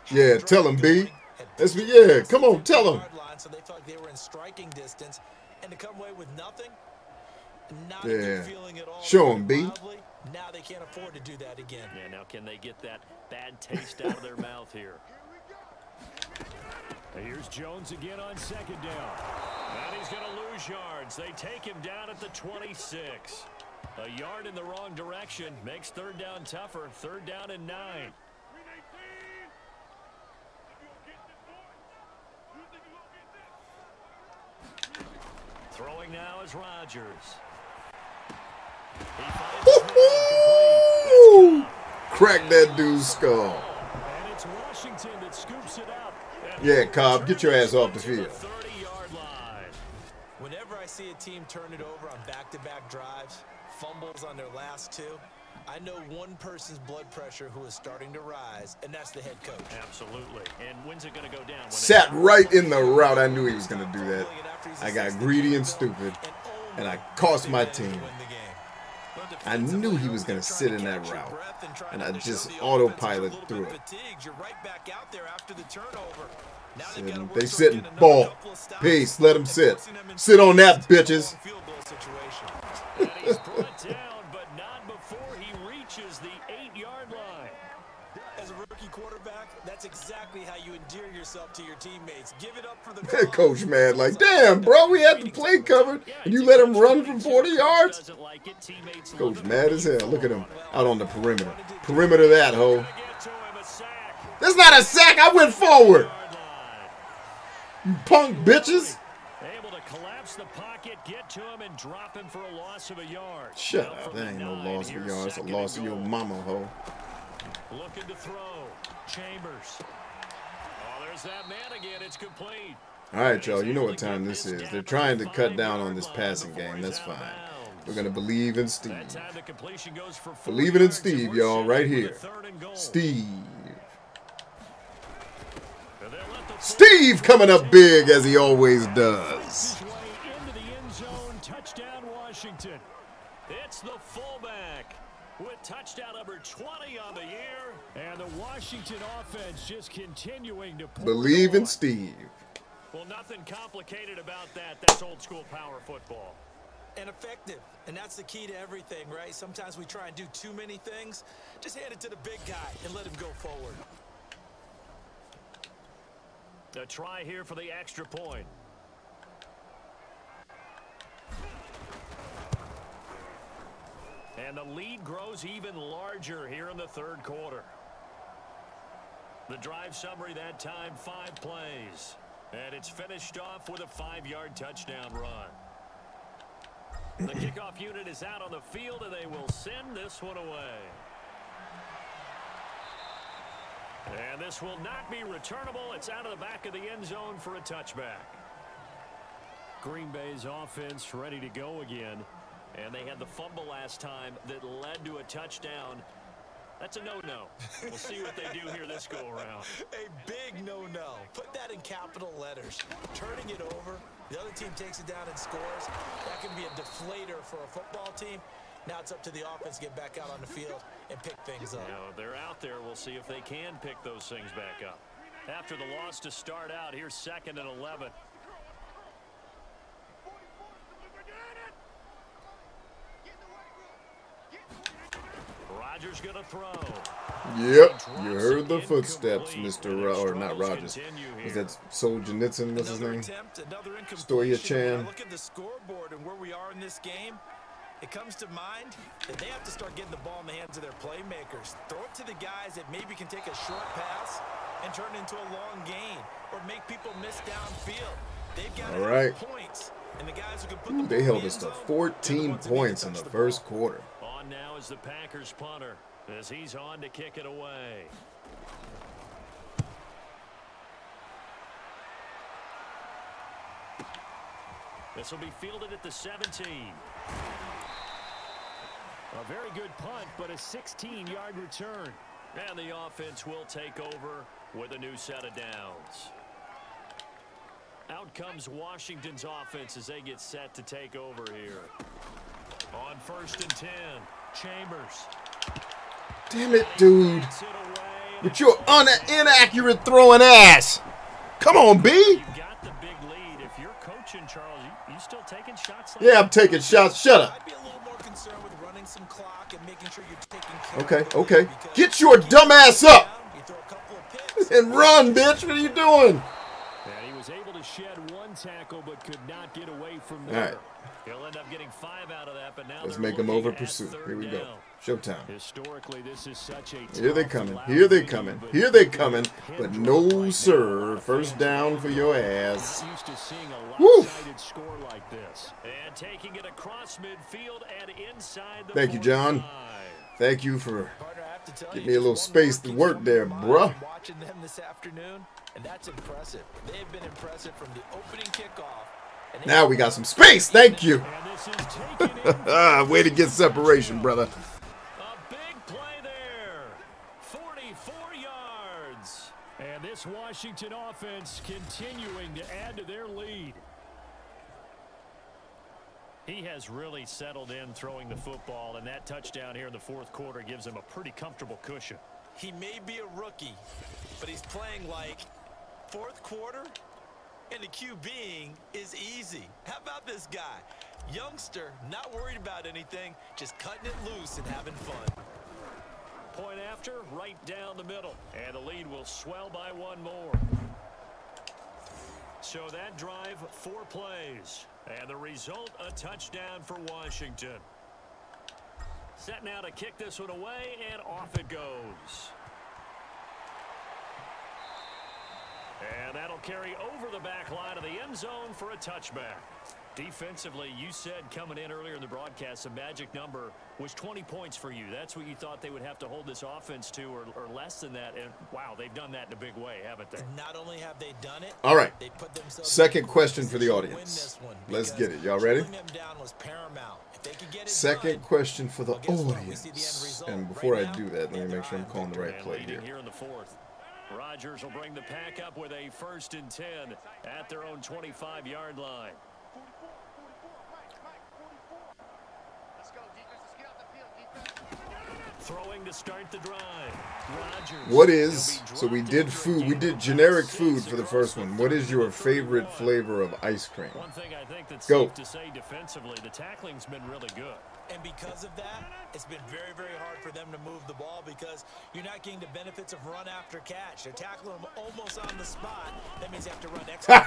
Yeah, tell him, B. That's me. Yeah, come on, tell him. So they felt like they were in striking distance, and to come away with nothing, not Yeah. a good feeling at all. Show 'em, B. Now they can't afford to do that again. Yeah, now can they get that bad taste out of their mouth here? Here's Jones again on second down. And he's going to lose yards. They take him down at the 26. A yard in the wrong direction makes third down tougher. Third down and 9. Throwing now is Rodgers. Crack that dude's skull. And it's Washington that scoops it up. Yeah, Cobb, get your ass off the field. 30-yard line. Whenever I see a team turn it over on back-to-back drives, fumbles on their last two, I know one person's blood pressure who is starting to rise, and that's the head coach. Absolutely. And when's it going to go down? Sat right in the route. I knew he was going to do that. I got greedy and stupid, and I cost my team. I knew he was going to sit in that route, and I just autopilot through it. They sitting. Ball. Peace. Let him sit. Sit on that, bitches. And he's brought down, but not before he reaches the 8-yard line. As a rookie quarterback, that's exactly how you endear yourself to your teammates. Give it up for the That coach mad like, damn, bro, we had the play covered, and you let him run from 40 yards? Coach mad as hell. Look at him out on the perimeter. Perimeter that, ho. That's not a sack. I went forward. You punk bitches. Able to collapse the pocket, get to him, and drop him for a loss of a yard. Shut Now up. from That the ain't no 9, loss of here's yards. It's a 2nd loss of and your goal. mama, ho. Looking to throw. Chambers. Oh, there's that man again. It's complete. All right, y'all. You know what time this is. They're trying to cut down on this passing game. That's fine. We're going to believe in Steve. That time the completion goes for 4 Believing in yards, Steve, and we're y'all, set right up with a here. 3rd and goal. Steve. And they'll let the Steve coming up big as he always does. his way into the end zone. Touchdown, Washington. It's the fullback with touchdown number 20 on the year. And the Washington offense just continuing to pour Believe it in on. Steve. Well, nothing complicated about that. That's old school power football. And effective. And that's the key to everything, right? Sometimes we try and do too many things. Just hand it to the big guy and let him go forward. A try here for the extra point. And the lead grows even larger here in the 3rd quarter. The drive summary that time, 5 plays. And it's finished off with a 5-yard touchdown run. The kickoff unit is out on the field, and they will send this one away. And this will not be returnable. It's out of the back of the end zone for a touchback. Green Bay's offense ready to go again. And they had the fumble last time that led to a touchdown. That's a no-no. We'll see what they do here this go-around. A big no-no. Put that in capital letters. Turning it over, the other team takes it down and scores. That can be a deflator for a football team. Now it's up to the offense to get back out on the field and pick things up. Now, they're out there. We'll see if they can pick those things back up. After the loss to start out, here's 2nd and 11. Rodgers gonna throw. Yep, you heard the footsteps, Mr. Or not Rogers. Was that Solzhenitsyn? What's his name? Stoya Chan. Look at the scoreboard and where we are in this game. It comes to mind that they have to start getting the ball in the hands of their playmakers. Throw it to the guys that maybe can take a short pass and turn it into a long gain or make people miss downfield. They've got All right. points. And the guys who can put the They ball held in us the to end zone, 14 they're the ones that need to points in touch the the first ball. quarter. On now is the Packers punter as he's on to kick it away. This will be fielded at the 17. A very good punt, but a 16-yard return. And the offense will take over with a new set of downs. Out comes Washington's offense as they get set to take over here. On 1st and 10, Chambers. Damn it, dude. Gets it away, and With your inaccurate throwing ass. Come on, B. you've got the big lead. If you're coaching, Charles, you still taking shots like Yeah, I'm taking shots. Shut up. I'd be a little more concerned with running some clock and making sure you're taking care Okay, of the okay. lead because Get your dumb ass up you throw a couple of picks. and run, bitch. What are you doing? And he was able to shed one tackle but could not get away from All there. right. He'll end up getting 5 out of that, but now Let's they're make them looking over at pursuit. 3rd Here we go. down. Showtime. Historically, this is such a Here they tough, coming. loud Here they venue, coming. but Here they good coming. head But drop no, right now. sir. First down for your ass. Not used to seeing a Woo. lopsided score like this. And taking it across midfield and inside the Thank you, John. 45. Thank you for Partner, I have to tell Give you, me a just little one space word to keeps work coming there, to mind bruh. Watching them this afternoon, and that's impressive. They have been impressive from the opening kickoff. And they Now we got some space. Thank you. And this is taken in. Way to get separation, brother. A big play there. 44 yards. And this Washington offense continuing to add to their lead. He has really settled in throwing the football, and that touchdown here in the 4th quarter gives him a pretty comfortable cushion. He may be a rookie, but he's playing like 4th quarter, and the QBing is easy. How about this guy? Youngster, not worried about anything, just cutting it loose and having fun. Point after, right down the middle. And the lead will swell by 1 more. So that drive, 4 plays. And the result, a touchdown for Washington. Set now to kick this one away, and off it goes. And that'll carry over the back line of the end zone for a touchback. Defensively, you said coming in earlier in the broadcast, the magic number was 20 points for you. That's what you thought they would have to hold this offense to, or less than that. And, wow, they've done that in a big way, haven't they? And not only have they done it, All right. they put themselves Second in question for the position to win audience. this one, Let's because get it. Y'all ready? shutting them down was paramount. If they could get it Second done, question for the well, guess what? We see the end audience. result. And before Right I now, do that, let me and make sure I'm they're calling the right And play leading here. here in the fourth. Rodgers will bring the pack up with a 1st and 10 at their own 25-yard line. Throwing to start the drive. Rodgers. What is, so we did food, we did generic food for the first one. What is your favorite flavor of ice cream? One thing I think that's Go. safe to say defensively, the tackling's been really good. And because of that, it's been very, very hard for them to move the ball because you're not getting the benefits of run after catch. They're tackling them almost on the spot. That means you have to run extra.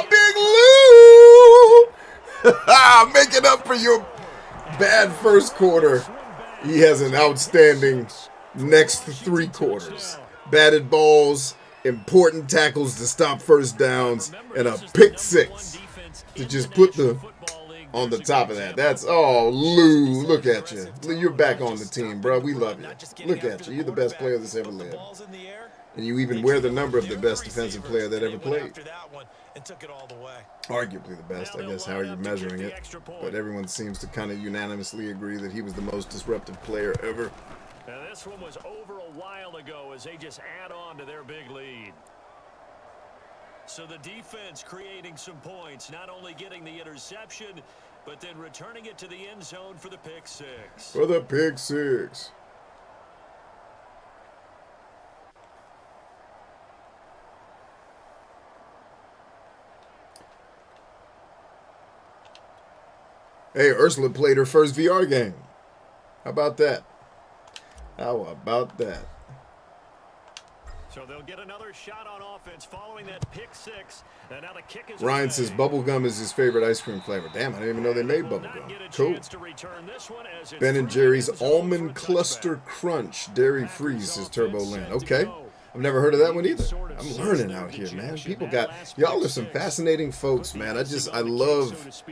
Big Lou! Making up for your bad first quarter. He has an outstanding next 3 quarters. Batted balls, important tackles to stop first downs, and a pick 6 to just put the on the top of that. That's, oh, Lou, look at you. Lou, you're back on the team, bro. We love you. Look at you. You're the best player that's ever lived. And you even wear the number of the best defensive player that ever played. Arguably the best, I guess, how you're measuring it. But everyone seems to kind of unanimously agree that he was the most disruptive player ever. Now this one was over a while ago as they just add on to their big lead. So the defense creating some points, not only getting the interception, but then returning it to the end zone for the pick 6. For the pick 6. Hey, Ursula played her first VR game. How about that? How about that? So they'll get another shot on offense following that pick 6. And now the kick is Ryan away. says bubblegum is his favorite ice cream flavor. Damn, I didn't even know they made bubblegum. Cool. Ben and Jerry's Almond Cluster Crunch. Dairy Free says Turbo Lin. Okay. I've never heard of that one either. I'm learning out here, man. People got, y'all are some fascinating folks, man. I love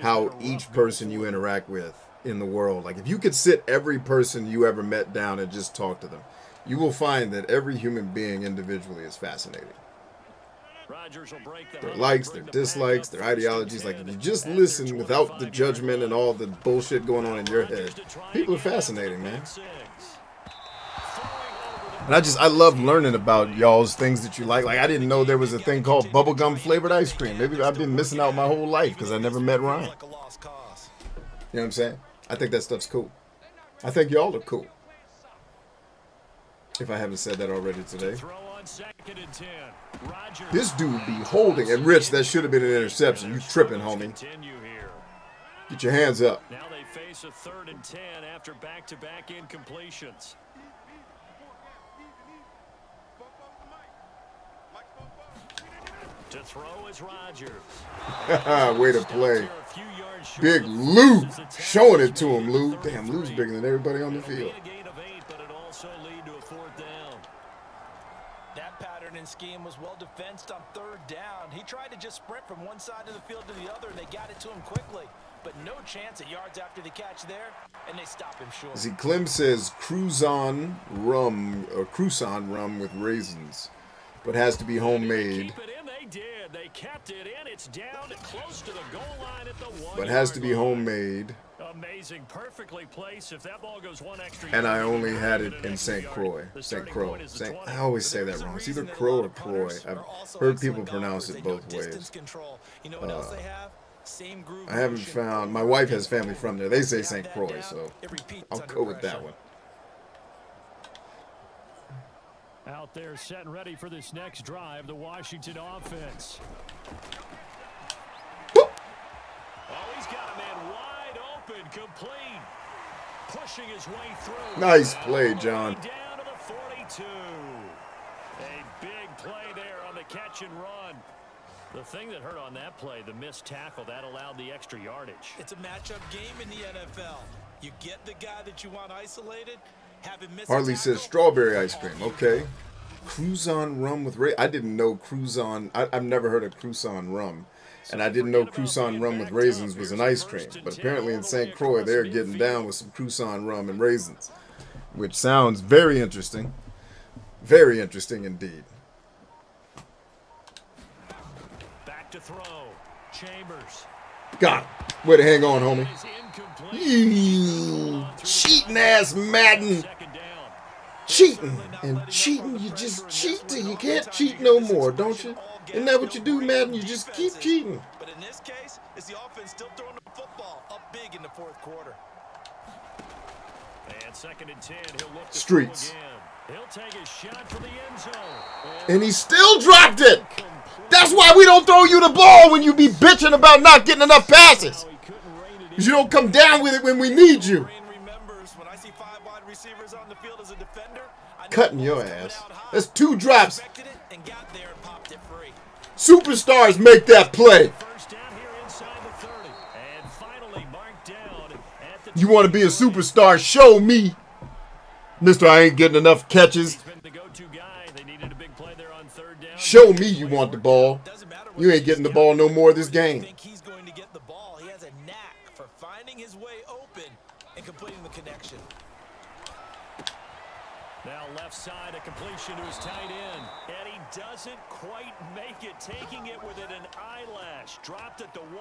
how each person you interact with in the world, like if you could sit every person you ever met down and just talk to them, you will find that every human being individually is fascinating. Their likes, their dislikes, their ideologies, like if you just listen without the judgment and all the bullshit going on in your head, people are fascinating, man. And I love learning about y'all's things that you like. Like, I didn't know there was a thing called bubblegum flavored ice cream. Maybe I've been missing out my whole life because I never met Ryan. You know what I'm saying? I think that stuff's cool. I think y'all are cool. If I haven't said that already today. This dude be holding. And Rich, that should have been an interception. You tripping, homie. Get your hands up. Now they face a 3rd and 10 after back-to-back incompletions. To throw is Rodgers. Way to play. Big Lou. Showing it to him, Lou. Damn, Lou's bigger than everybody on the field. That pattern and scheme was well defensed on 3rd down. He tried to just sprint from one side of the field to the other, and they got it to him quickly. But no chance at yards after the catch there, and they stop him short. See, Clem says Cruzon rum with raisins, but has to be homemade. They kept it in. It's down close to the goal line at the 1. But has to be homemade. Amazing, perfectly placed. If that ball goes one extra. And I only had it in St. Croix. I always say that wrong. It's either Crow or Croy. I've heard people pronounce it both ways. I haven't found. My wife has family from there. They say St. Croix, so I'll go with that one. Out there set and ready for this next drive, the Washington offense. Oh, he's got a man wide open, complete. Pushing his way through. Nice play, John. Down to the 42. A big play there on the catch and run. The thing that hurt on that play, the missed tackle, that allowed the extra yardage. It's a matchup game in the NFL. You get the guy that you want isolated. Harley says strawberry ice cream. Okay. Cruzon rum with raisins. I didn't know Cruzon. I've never heard of Cruzon rum. And I didn't know Cruzon rum with raisins was an ice cream. But apparently in St. Croix, they're getting down with some Cruzon rum and raisins. Which sounds very interesting. Very interesting indeed. Back to throw. Chambers. Got him. Way to hang on, homie. You cheating ass Madden. Cheating. And cheating, you just cheat till you can't cheat no more, don't you? Isn't that what you do, Madden? You just keep cheating. But in this case, it's the offense still throwing the football up big in the fourth quarter. And 2nd and 10, he'll look to Streets. He'll take his shot for the end zone. And he still dropped it. That's why we don't throw you the ball when you be bitching about not getting enough passes. Because you don't come down with it when we need you. Cutting your ass. That's 2 drops. Superstars make that play. You want to be a superstar? Show me. Mister, I ain't getting enough catches. Show me you want the ball. You ain't getting the ball no more this game. He's going to get the ball. He has a knack for finding his way open and completing the connection. Now left side, a completion to his tight end. And he doesn't quite make it, taking it within an eyelash. Dropped it to 1.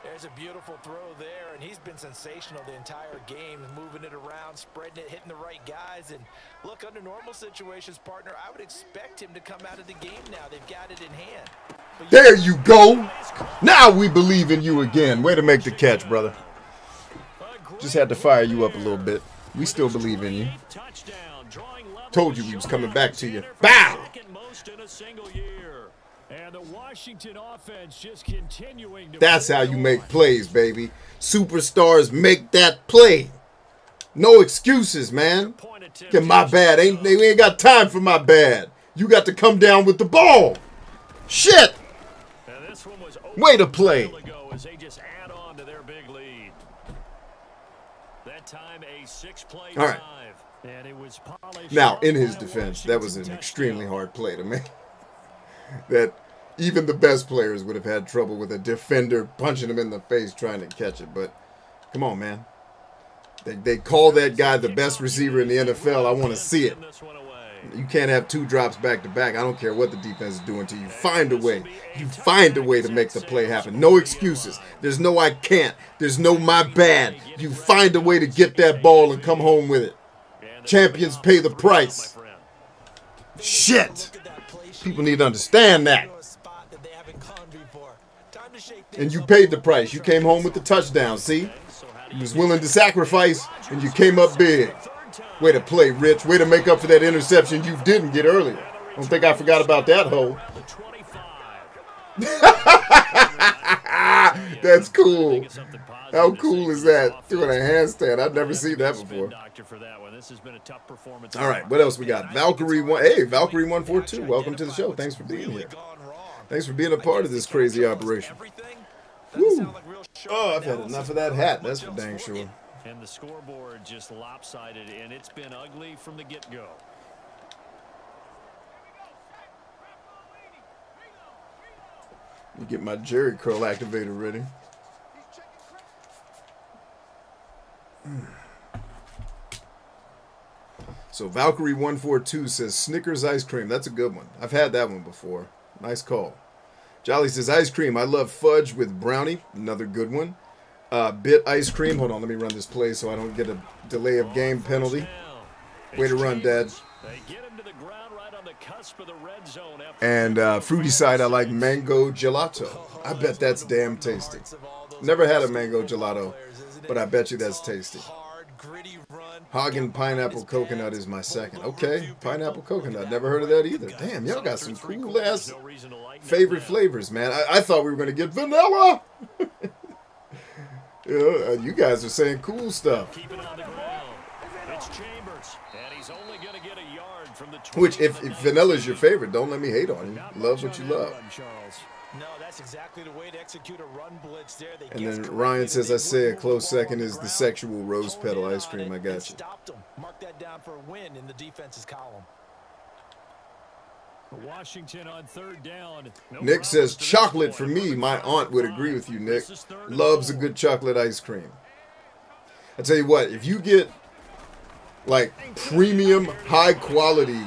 There's a beautiful throw there, and he's been sensational the entire game, moving it around, spreading it, hitting the right guys. And look, under normal situations, partner, I would expect him to come out of the game now. They've got it in hand. There you go. Now we believe in you again. Way to make the catch, brother. Just had to fire you up a little bit. We still believe in you. Told you we was coming back to you. Bow! And the Washington offense just continuing to. That's how you make plays, baby. Superstars make that play. No excuses, man. Get my bad. We ain't got time for my bad. You got to come down with the ball. Shit. Way to play. As they just add on to their big lead. That time a 6-play All right. drive. And it was now, in his defense, that was an extremely hard play to make. That even the best players would have had trouble with a defender punching him in the face trying to catch it. But come on, man. They call that guy the best receiver in the NFL. I want to see it. You can't have 2 drops back to back. I don't care what the defense is doing to you. Find a way. You find a way to make the play happen. No excuses. There's no I can't. There's no my bad. You find a way to get that ball and come home with it. Champions pay the price. Shit. People need to understand that. And you paid the price. You came home with the touchdown, see? You was willing to sacrifice, and you came up big. Way to play, Rich. Way to make up for that interception you didn't get earlier. Don't think I forgot about that hole. That's cool. How cool is that? Doing a handstand. I've never seen that before. All right, what else we got? Valkyrie 1. Hey, Valkyrie 142. Welcome to the show. Thanks for being here. Thanks for being a part of this crazy operation. Woo. Oh, I've had enough of that hat. That's for dang sure. And the scoreboard just lopsided, and it's been ugly from the get-go. Let me get my Jerry curl activator ready. So Valkyrie 142 says Snickers ice cream. That's a good one. I've had that one before. Nice call. Jolly says ice cream. I love fudge with brownie. Another good one. Bit ice cream. Hold on, let me run this play so I don't get a delay of game penalty. Way to run, Dad. And fruity side, I like mango gelato. I bet that's damn tasty. Never had a mango gelato, but I bet you that's tasty. Hagen pineapple coconut is my second. Okay, pineapple coconut. Never heard of that either. Damn, y'all got some cool ass favorite flavors, man. I thought we were going to get vanilla. You guys are saying cool stuff. Which, if vanilla is your favorite, don't let me hate on you. Love what you love. No, that's exactly the way to execute a run blitz there. And then Ryan says, I say a close second is the sexual rose petal ice cream. I got you. Mark that down for a win in the defense's column. Washington on 3rd down. No Nick says problems to this chocolate point. for me. My aunt would agree with you, Nick. This is 3rd and Loves a 4. good chocolate ice cream. I tell you what, if you get like premium, high quality,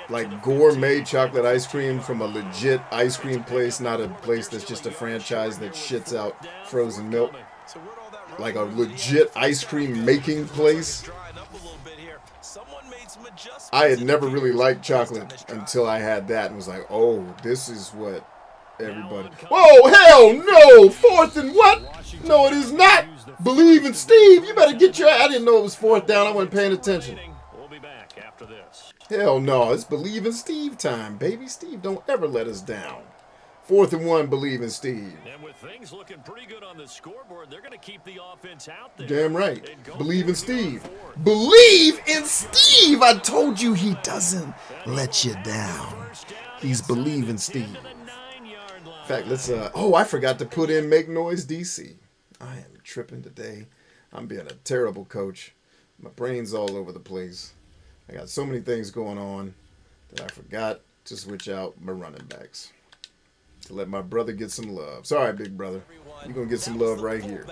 like gourmet chocolate ice cream from a legit ice cream place, not a place that's just a franchise that shits out frozen milk, like a legit ice cream making place. I had never really liked chocolate until I had that and was like, oh, this is what everybody... Whoa, hell no! 4th and what? No, it is not. Believe in Steve. You better get your... I didn't know it was 4th down. I wasn't paying attention. We'll be back after this. Hell no. It's Believe in Steve time, baby. Steve, don't ever let us down. 4th and 1, Believe in Steve. And with things looking pretty good on the scoreboard, they're going to keep the offense out there. Damn right. Believe in Steve. Believe in Steve. I told you he doesn't let you down. He's Believe in Steve. In fact, let's I forgot to put in Make Noise DC. I am tripping today. I'm being a terrible coach. My brain's all over the place. I got so many things going on that I forgot to switch out my running backs. To let my brother get some love. Sorry, big brother. You're going to get some love right here.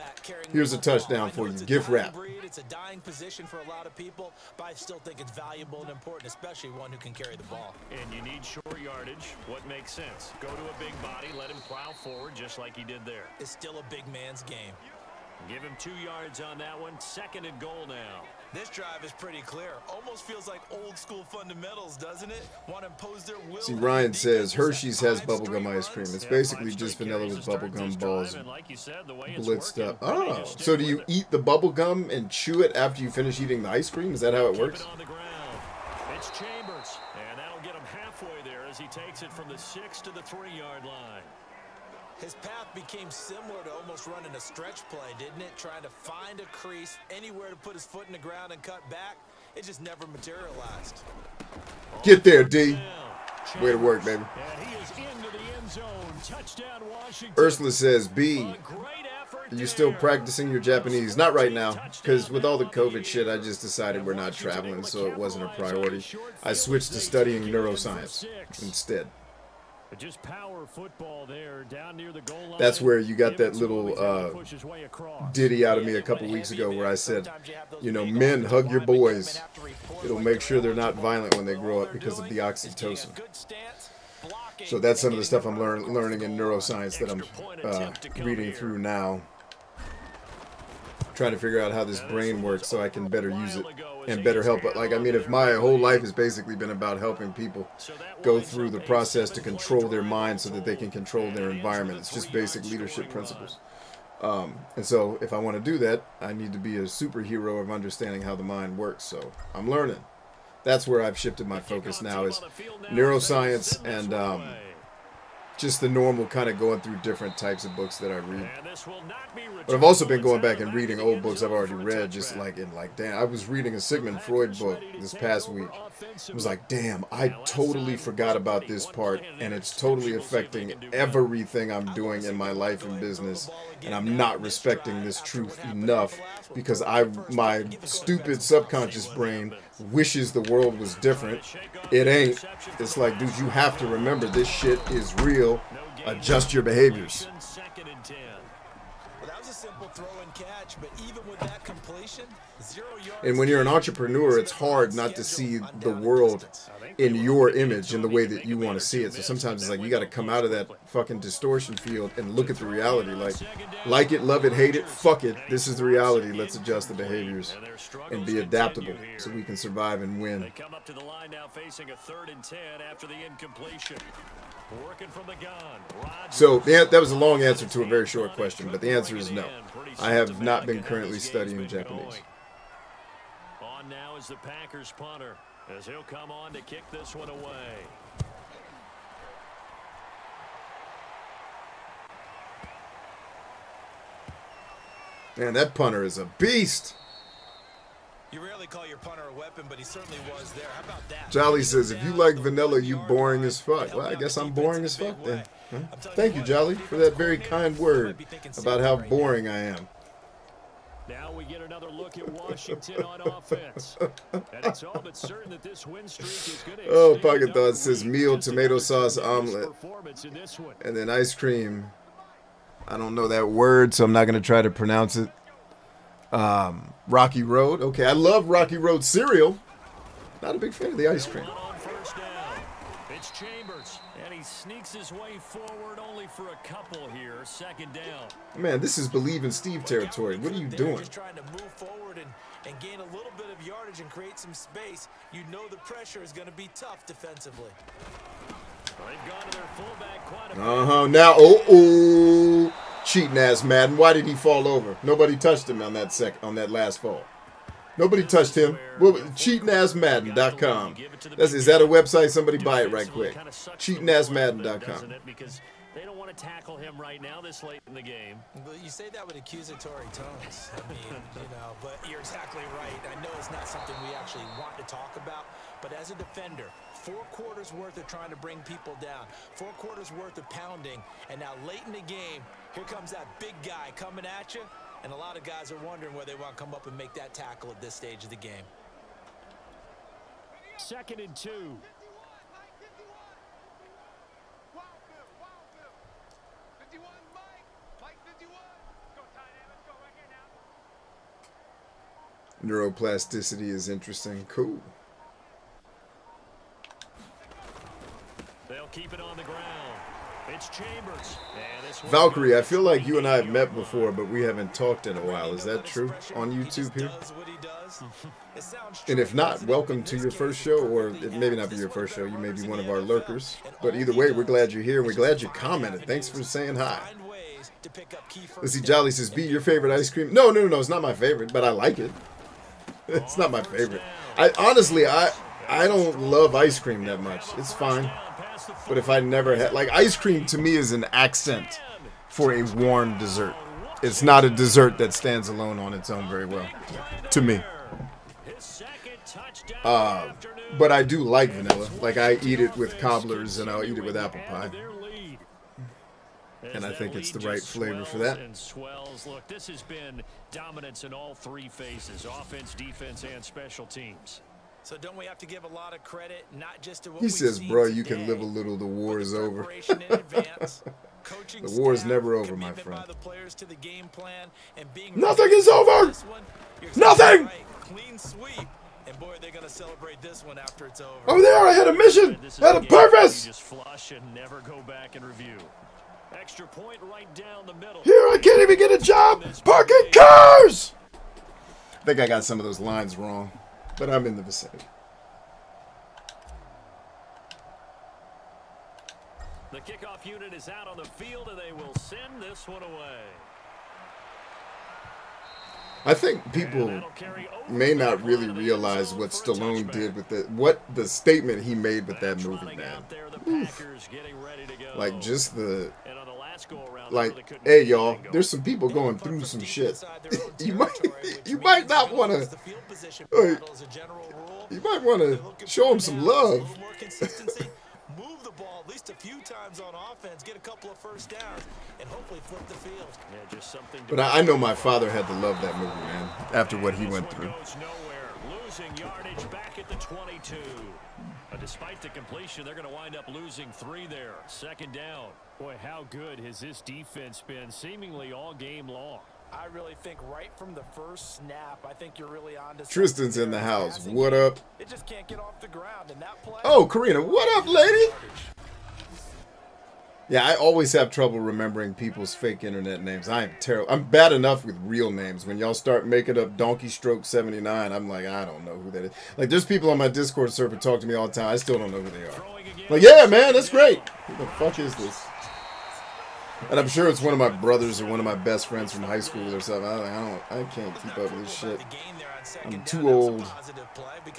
Here's a touchdown for you. Gift wrap. It's a dying position for a lot of people, but I still think it's valuable and important, especially one who can carry the ball. And you need short yardage. What makes sense? Go to a big body, let him plow forward just like he did there. It's still a big man's game. Give him 2 yards on that one. 2nd and goal now. This drive is pretty clear. Almost feels like old school fundamentals, doesn't it? Want to impose their will. See, Ryan says Hershey's has bubblegum ice cream. It's basically just vanilla with bubblegum balls blitzed up. Oh, so do you eat the bubblegum and chew it after you finish eating the ice cream? Is that how it works? It's Chambers, and that'll get him halfway there as he takes it from the 6 to the 3-yard line. His path became similar to almost running a stretch play, didn't it? Trying to find a crease, anywhere to put his foot in the ground and cut back. It just never materialized. Get there, D. Way to work, baby. And he is into the end zone. Touchdown, Washington. Ursula says, B, are you still practicing your Japanese? Not right now, because with all the COVID shit, I just decided we're not traveling, so it wasn't a priority. I switched to studying neuroscience instead. Just power football there down near the goal line. That's where you got that little ditty out of me a couple weeks ago where I said, you know, men, hug your boys. It'll make sure they're not violent when they grow up because of the oxytocin. So that's some of the stuff I'm learning in neuroscience that I'm reading through now. Trying to figure out how this brain works so I can better use it and better help it. Like, I mean, if my whole life has basically been about helping people go through the process to control their mind so that they can control their environment, it's just basic leadership principles. And so if I want to do that, I need to be a superhero of understanding how the mind works. So I'm learning. That's where I've shifted my focus now, is neuroscience and just the normal kind of going through different types of books that I read. But I've also been going back and reading old books I've already read, just like damn, I was reading a Sigmund Freud book this past week. It was like, damn, I totally forgot about this part, and it's totally affecting everything I'm doing in my life and business, and I'm not respecting this truth enough because my stupid subconscious brain wishes the world was different. It ain't. It's like, dude, you have to remember this shit is real. Adjust your behaviors. And when you're an entrepreneur, it's hard not to see the world in your image in the way that you want to see it. So sometimes it's like you got to come out of that fucking distortion field and look at the reality. Like it, love it, hate it, fuck it. This is the reality. Let's adjust the behaviors and be adaptable so we can survive and win. They come up to the line now facing a 3rd and 10 after the incompletion. Working from the gun. So that was a long answer to a very short question, but the answer is no. I have not been currently studying Japanese. On now is the Packers punter, as he'll come on to kick this one away. Man, that punter is a beast. You rarely call your punter a weapon, but he certainly was there. How about that? Jolly says, if you like vanilla, you boring as fuck. Well, I guess I'm boring as fuck then. Huh? Thank you, Jolly, for that very kind word about how boring I am. Now we get another look at Washington on offense. And it's all but certain that this win streak is going to Oh, Pocket Thought says meal, tomato sauce, omelet, performance in this one. and then ice cream. I don't know that word, so I'm not going to try to pronounce it. Rocky Road. Okay, I love Rocky Road cereal. Not a big fan of the ice cream. On first down. It's Chambers, and he sneaks his way forward only for a couple here. Second down. Man, this is Believe in Steve territory. What are you doing? Just trying to move forward and gain a little bit of yardage and create some space. You know the pressure is going to be tough defensively. They've gone to their fullback quite a bit. Now, cheating ass Madden. Why did he fall over? Nobody touched him on that last fall. Nobody touched him. Cheatingassmadden.com. Is that a website? Somebody buy it right quick. Cheatingassmadden.com. Because they don't want to tackle him right now this late in the game. But you say that with accusatory tones. I mean, but you're exactly right. I know it's not something we actually want to talk about, but as a defender, 4 quarters worth of trying to bring people down, 4 quarters worth of pounding, and now late in the game, here comes that big guy coming at you, and a lot of guys are wondering where they want to come up and make that tackle at this stage of the game. 2nd and 2. Neuroplasticity is interesting. Cool. They'll keep it on the ground. It's Chambers. Valkyrie, I feel like you and I have met before, but we haven't talked in a while. Is that true on YouTube here? And if not, welcome to your first show, or it may not be your first show. You may be one of our lurkers. But either way, we're glad you're here. We're glad you commented. Thanks for saying hi. Let's see, Jolly says, B, your favorite ice cream? No, it's not my favorite, but I like it. It's not my favorite. I don't love ice cream that much. It's fine. But if I never had, like, ice cream to me is an accent for a warm dessert. It's not a dessert that stands alone on its own very well, to me. But I do like vanilla. Like, I eat it with cobblers and I'll eat it with apple pie. And I think it's the right flavor for that. Look, this has been dominance in all 3 phases: offense, defense, and special teams. So don't we have to give a lot of credit, not just to what he says, bro, you can live a little, the war is over. The war is never over, my friend. Nothing is over! Nothing! Clean sweep. And boy, they're going to celebrate this one after it's over. Oh, there, I had a mission! I had a purpose! Just flush and never go back and review. Extra point right down the middle. Here, I can't even get a job parking cars! I think I got some of those lines wrong, but I'm in the vicinity. The kickoff unit is out on the field, and they will send this one away. I think people may not really realize what Stallone did with the statement he made with that movie, man. Like, just hey, y'all, there's some people going through some shit. you might not want to, you might want to show them some love. Move the ball at least a few times on offense, get a couple of first downs, and hopefully flip the field. Yeah, just something. But I know my father had to love that movie, man, after what he went through. Losing yardage back at the 22. Despite the completion, they're going to wind up losing 3 there. Second down. Boy, how good has this defense been seemingly all game long? I really think right from the first snap, I think you're really on to Tristan's in the house. What up? It just can't get off the ground in that play. Oh, Karina, what up, lady? Yeah, I always have trouble remembering people's fake internet names. I am terrible. I'm bad enough with real names. When y'all start making up Donkey Stroke 79, I'm like, I don't know who that is. Like, there's people on my Discord server talk to me all the time. I still don't know who they are. Like, yeah, man, that's great. Who the fuck is this? And I'm sure it's one of my brothers or one of my best friends from high school or something. I can't keep up with this shit. I'm too old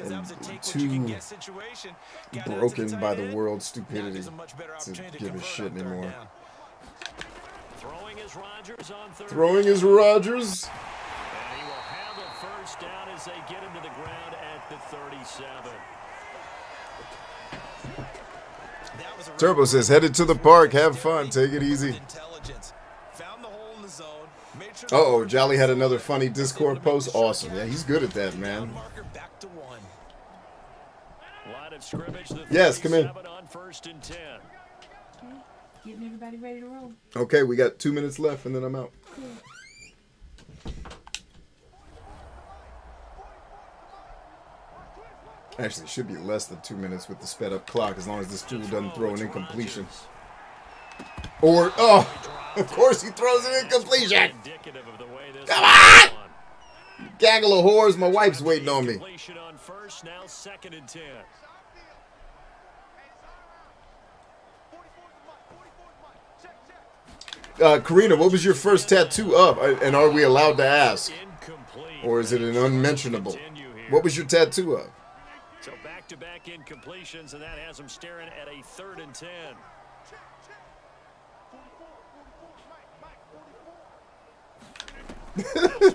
and too broken by the world's stupidity to give a shit anymore. Throwing is Rodgers. And he will have a first down as they get him to the ground at the 37. Turbo says, headed to the park, have fun, take it easy. Uh-oh, Jolly had another funny Discord post. Awesome. Yeah, he's good at that, man. Back to 1. Line of scrimmage, the Yes, come in. 37 on 1st and 10. Okay, getting everybody ready to roll. Okay, we got 2 minutes left, and then I'm out. Actually, it should be less than 2 minutes with the sped up clock, as long as this fool doesn't throw an incompletion. Or, oh, of course he throws an incompletion. Indicative of the way this Come on! Gaggle of whores, my wife's waiting on me. Completion on 1st, now 2nd and 10. Karina, what was your first tattoo of? And are we allowed to ask? Incomplete. Or is it an unmentionable? Continue here. What was your tattoo of? So back-to-back incompletions, and that has them staring at a 3rd and 10.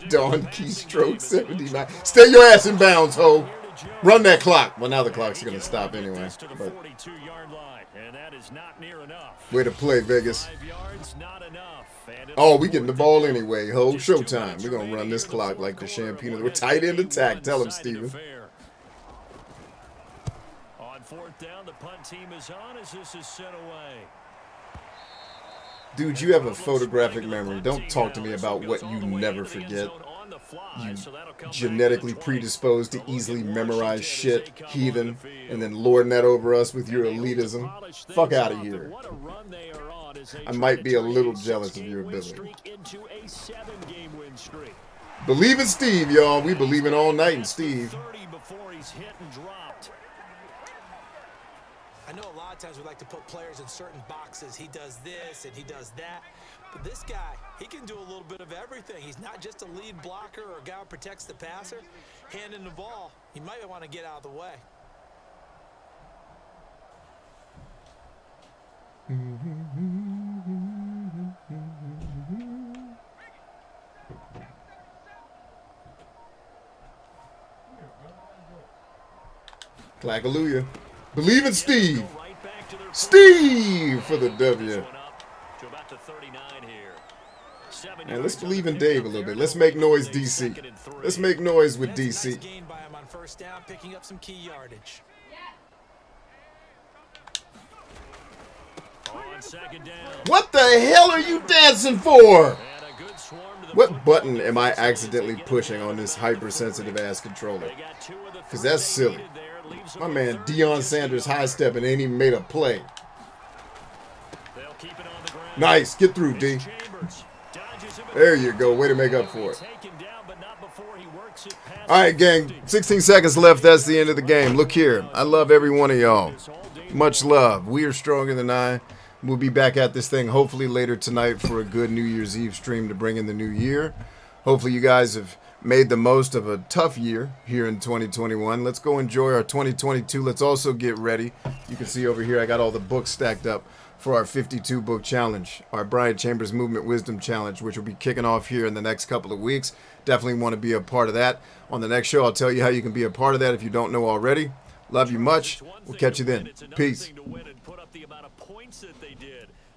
Dawn keystroke 79. Stay your ass in bounds, ho. Run that clock. Well, now the clock's going to stop anyway. To the But 42-yard line, and that is not near enough. way to play, Vegas. 5 yards, not enough. And Oh, we getting the ball anyway, ho. Showtime. We're going to run this clock like the champagne. We're tight end attack. Tell him, Steven. On 4th down, the punt team is on as this is sent away. Dude, you have a photographic memory. Don't talk to me about what you never forget. You genetically predisposed to easily memorize shit, heathen, and then lording that over us with your elitism. Fuck out of here. I might be a little jealous of your ability. Believe in Steve, y'all. We believe in all night in Steve. I know a lot of times we like to put players in certain boxes. He does this and he does that. But this guy, he can do a little bit of everything. He's not just a lead blocker or a guy who protects the passer. Handing the ball, he might want to get out of the way. Clackalooya. Believe in Steve. Steve for the W. And let's believe in Dave a little bit. Let's make noise, DC. Let's make noise with DC. Gain by him on 1st down, picking up some key yardage. On 2nd down. What the hell are you dancing for? What button am I accidentally pushing on this hypersensitive ass controller? Because that's silly. My man Deion Sanders high-stepping ain't even made a play. Nice. Get through, D. There you go. Way to make up for it. All right, gang. 16 seconds left. That's the end of the game. Look here. I love every one of y'all. Much love. We are stronger than I. We'll be back at this thing hopefully later tonight for a good New Year's Eve stream to bring in the new year. Hopefully you guys have made the most of a tough year here in 2021. Let's go enjoy our 2022. Let's also get ready. You can see over here I got all the books stacked up for our 52 book challenge, our Brian Chambers Movement Wisdom Challenge, which will be kicking off here in the next couple of weeks. Definitely want to be a part of that. On the next show, I'll tell you how you can be a part of that if you don't know already. Love you much. We'll catch you then. Peace.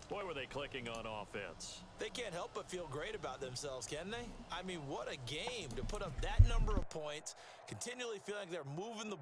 Boy, were they clicking on offense. They can't help but feel great about themselves, can they? I mean, what a game to put up that number of points, continually feeling like they're moving the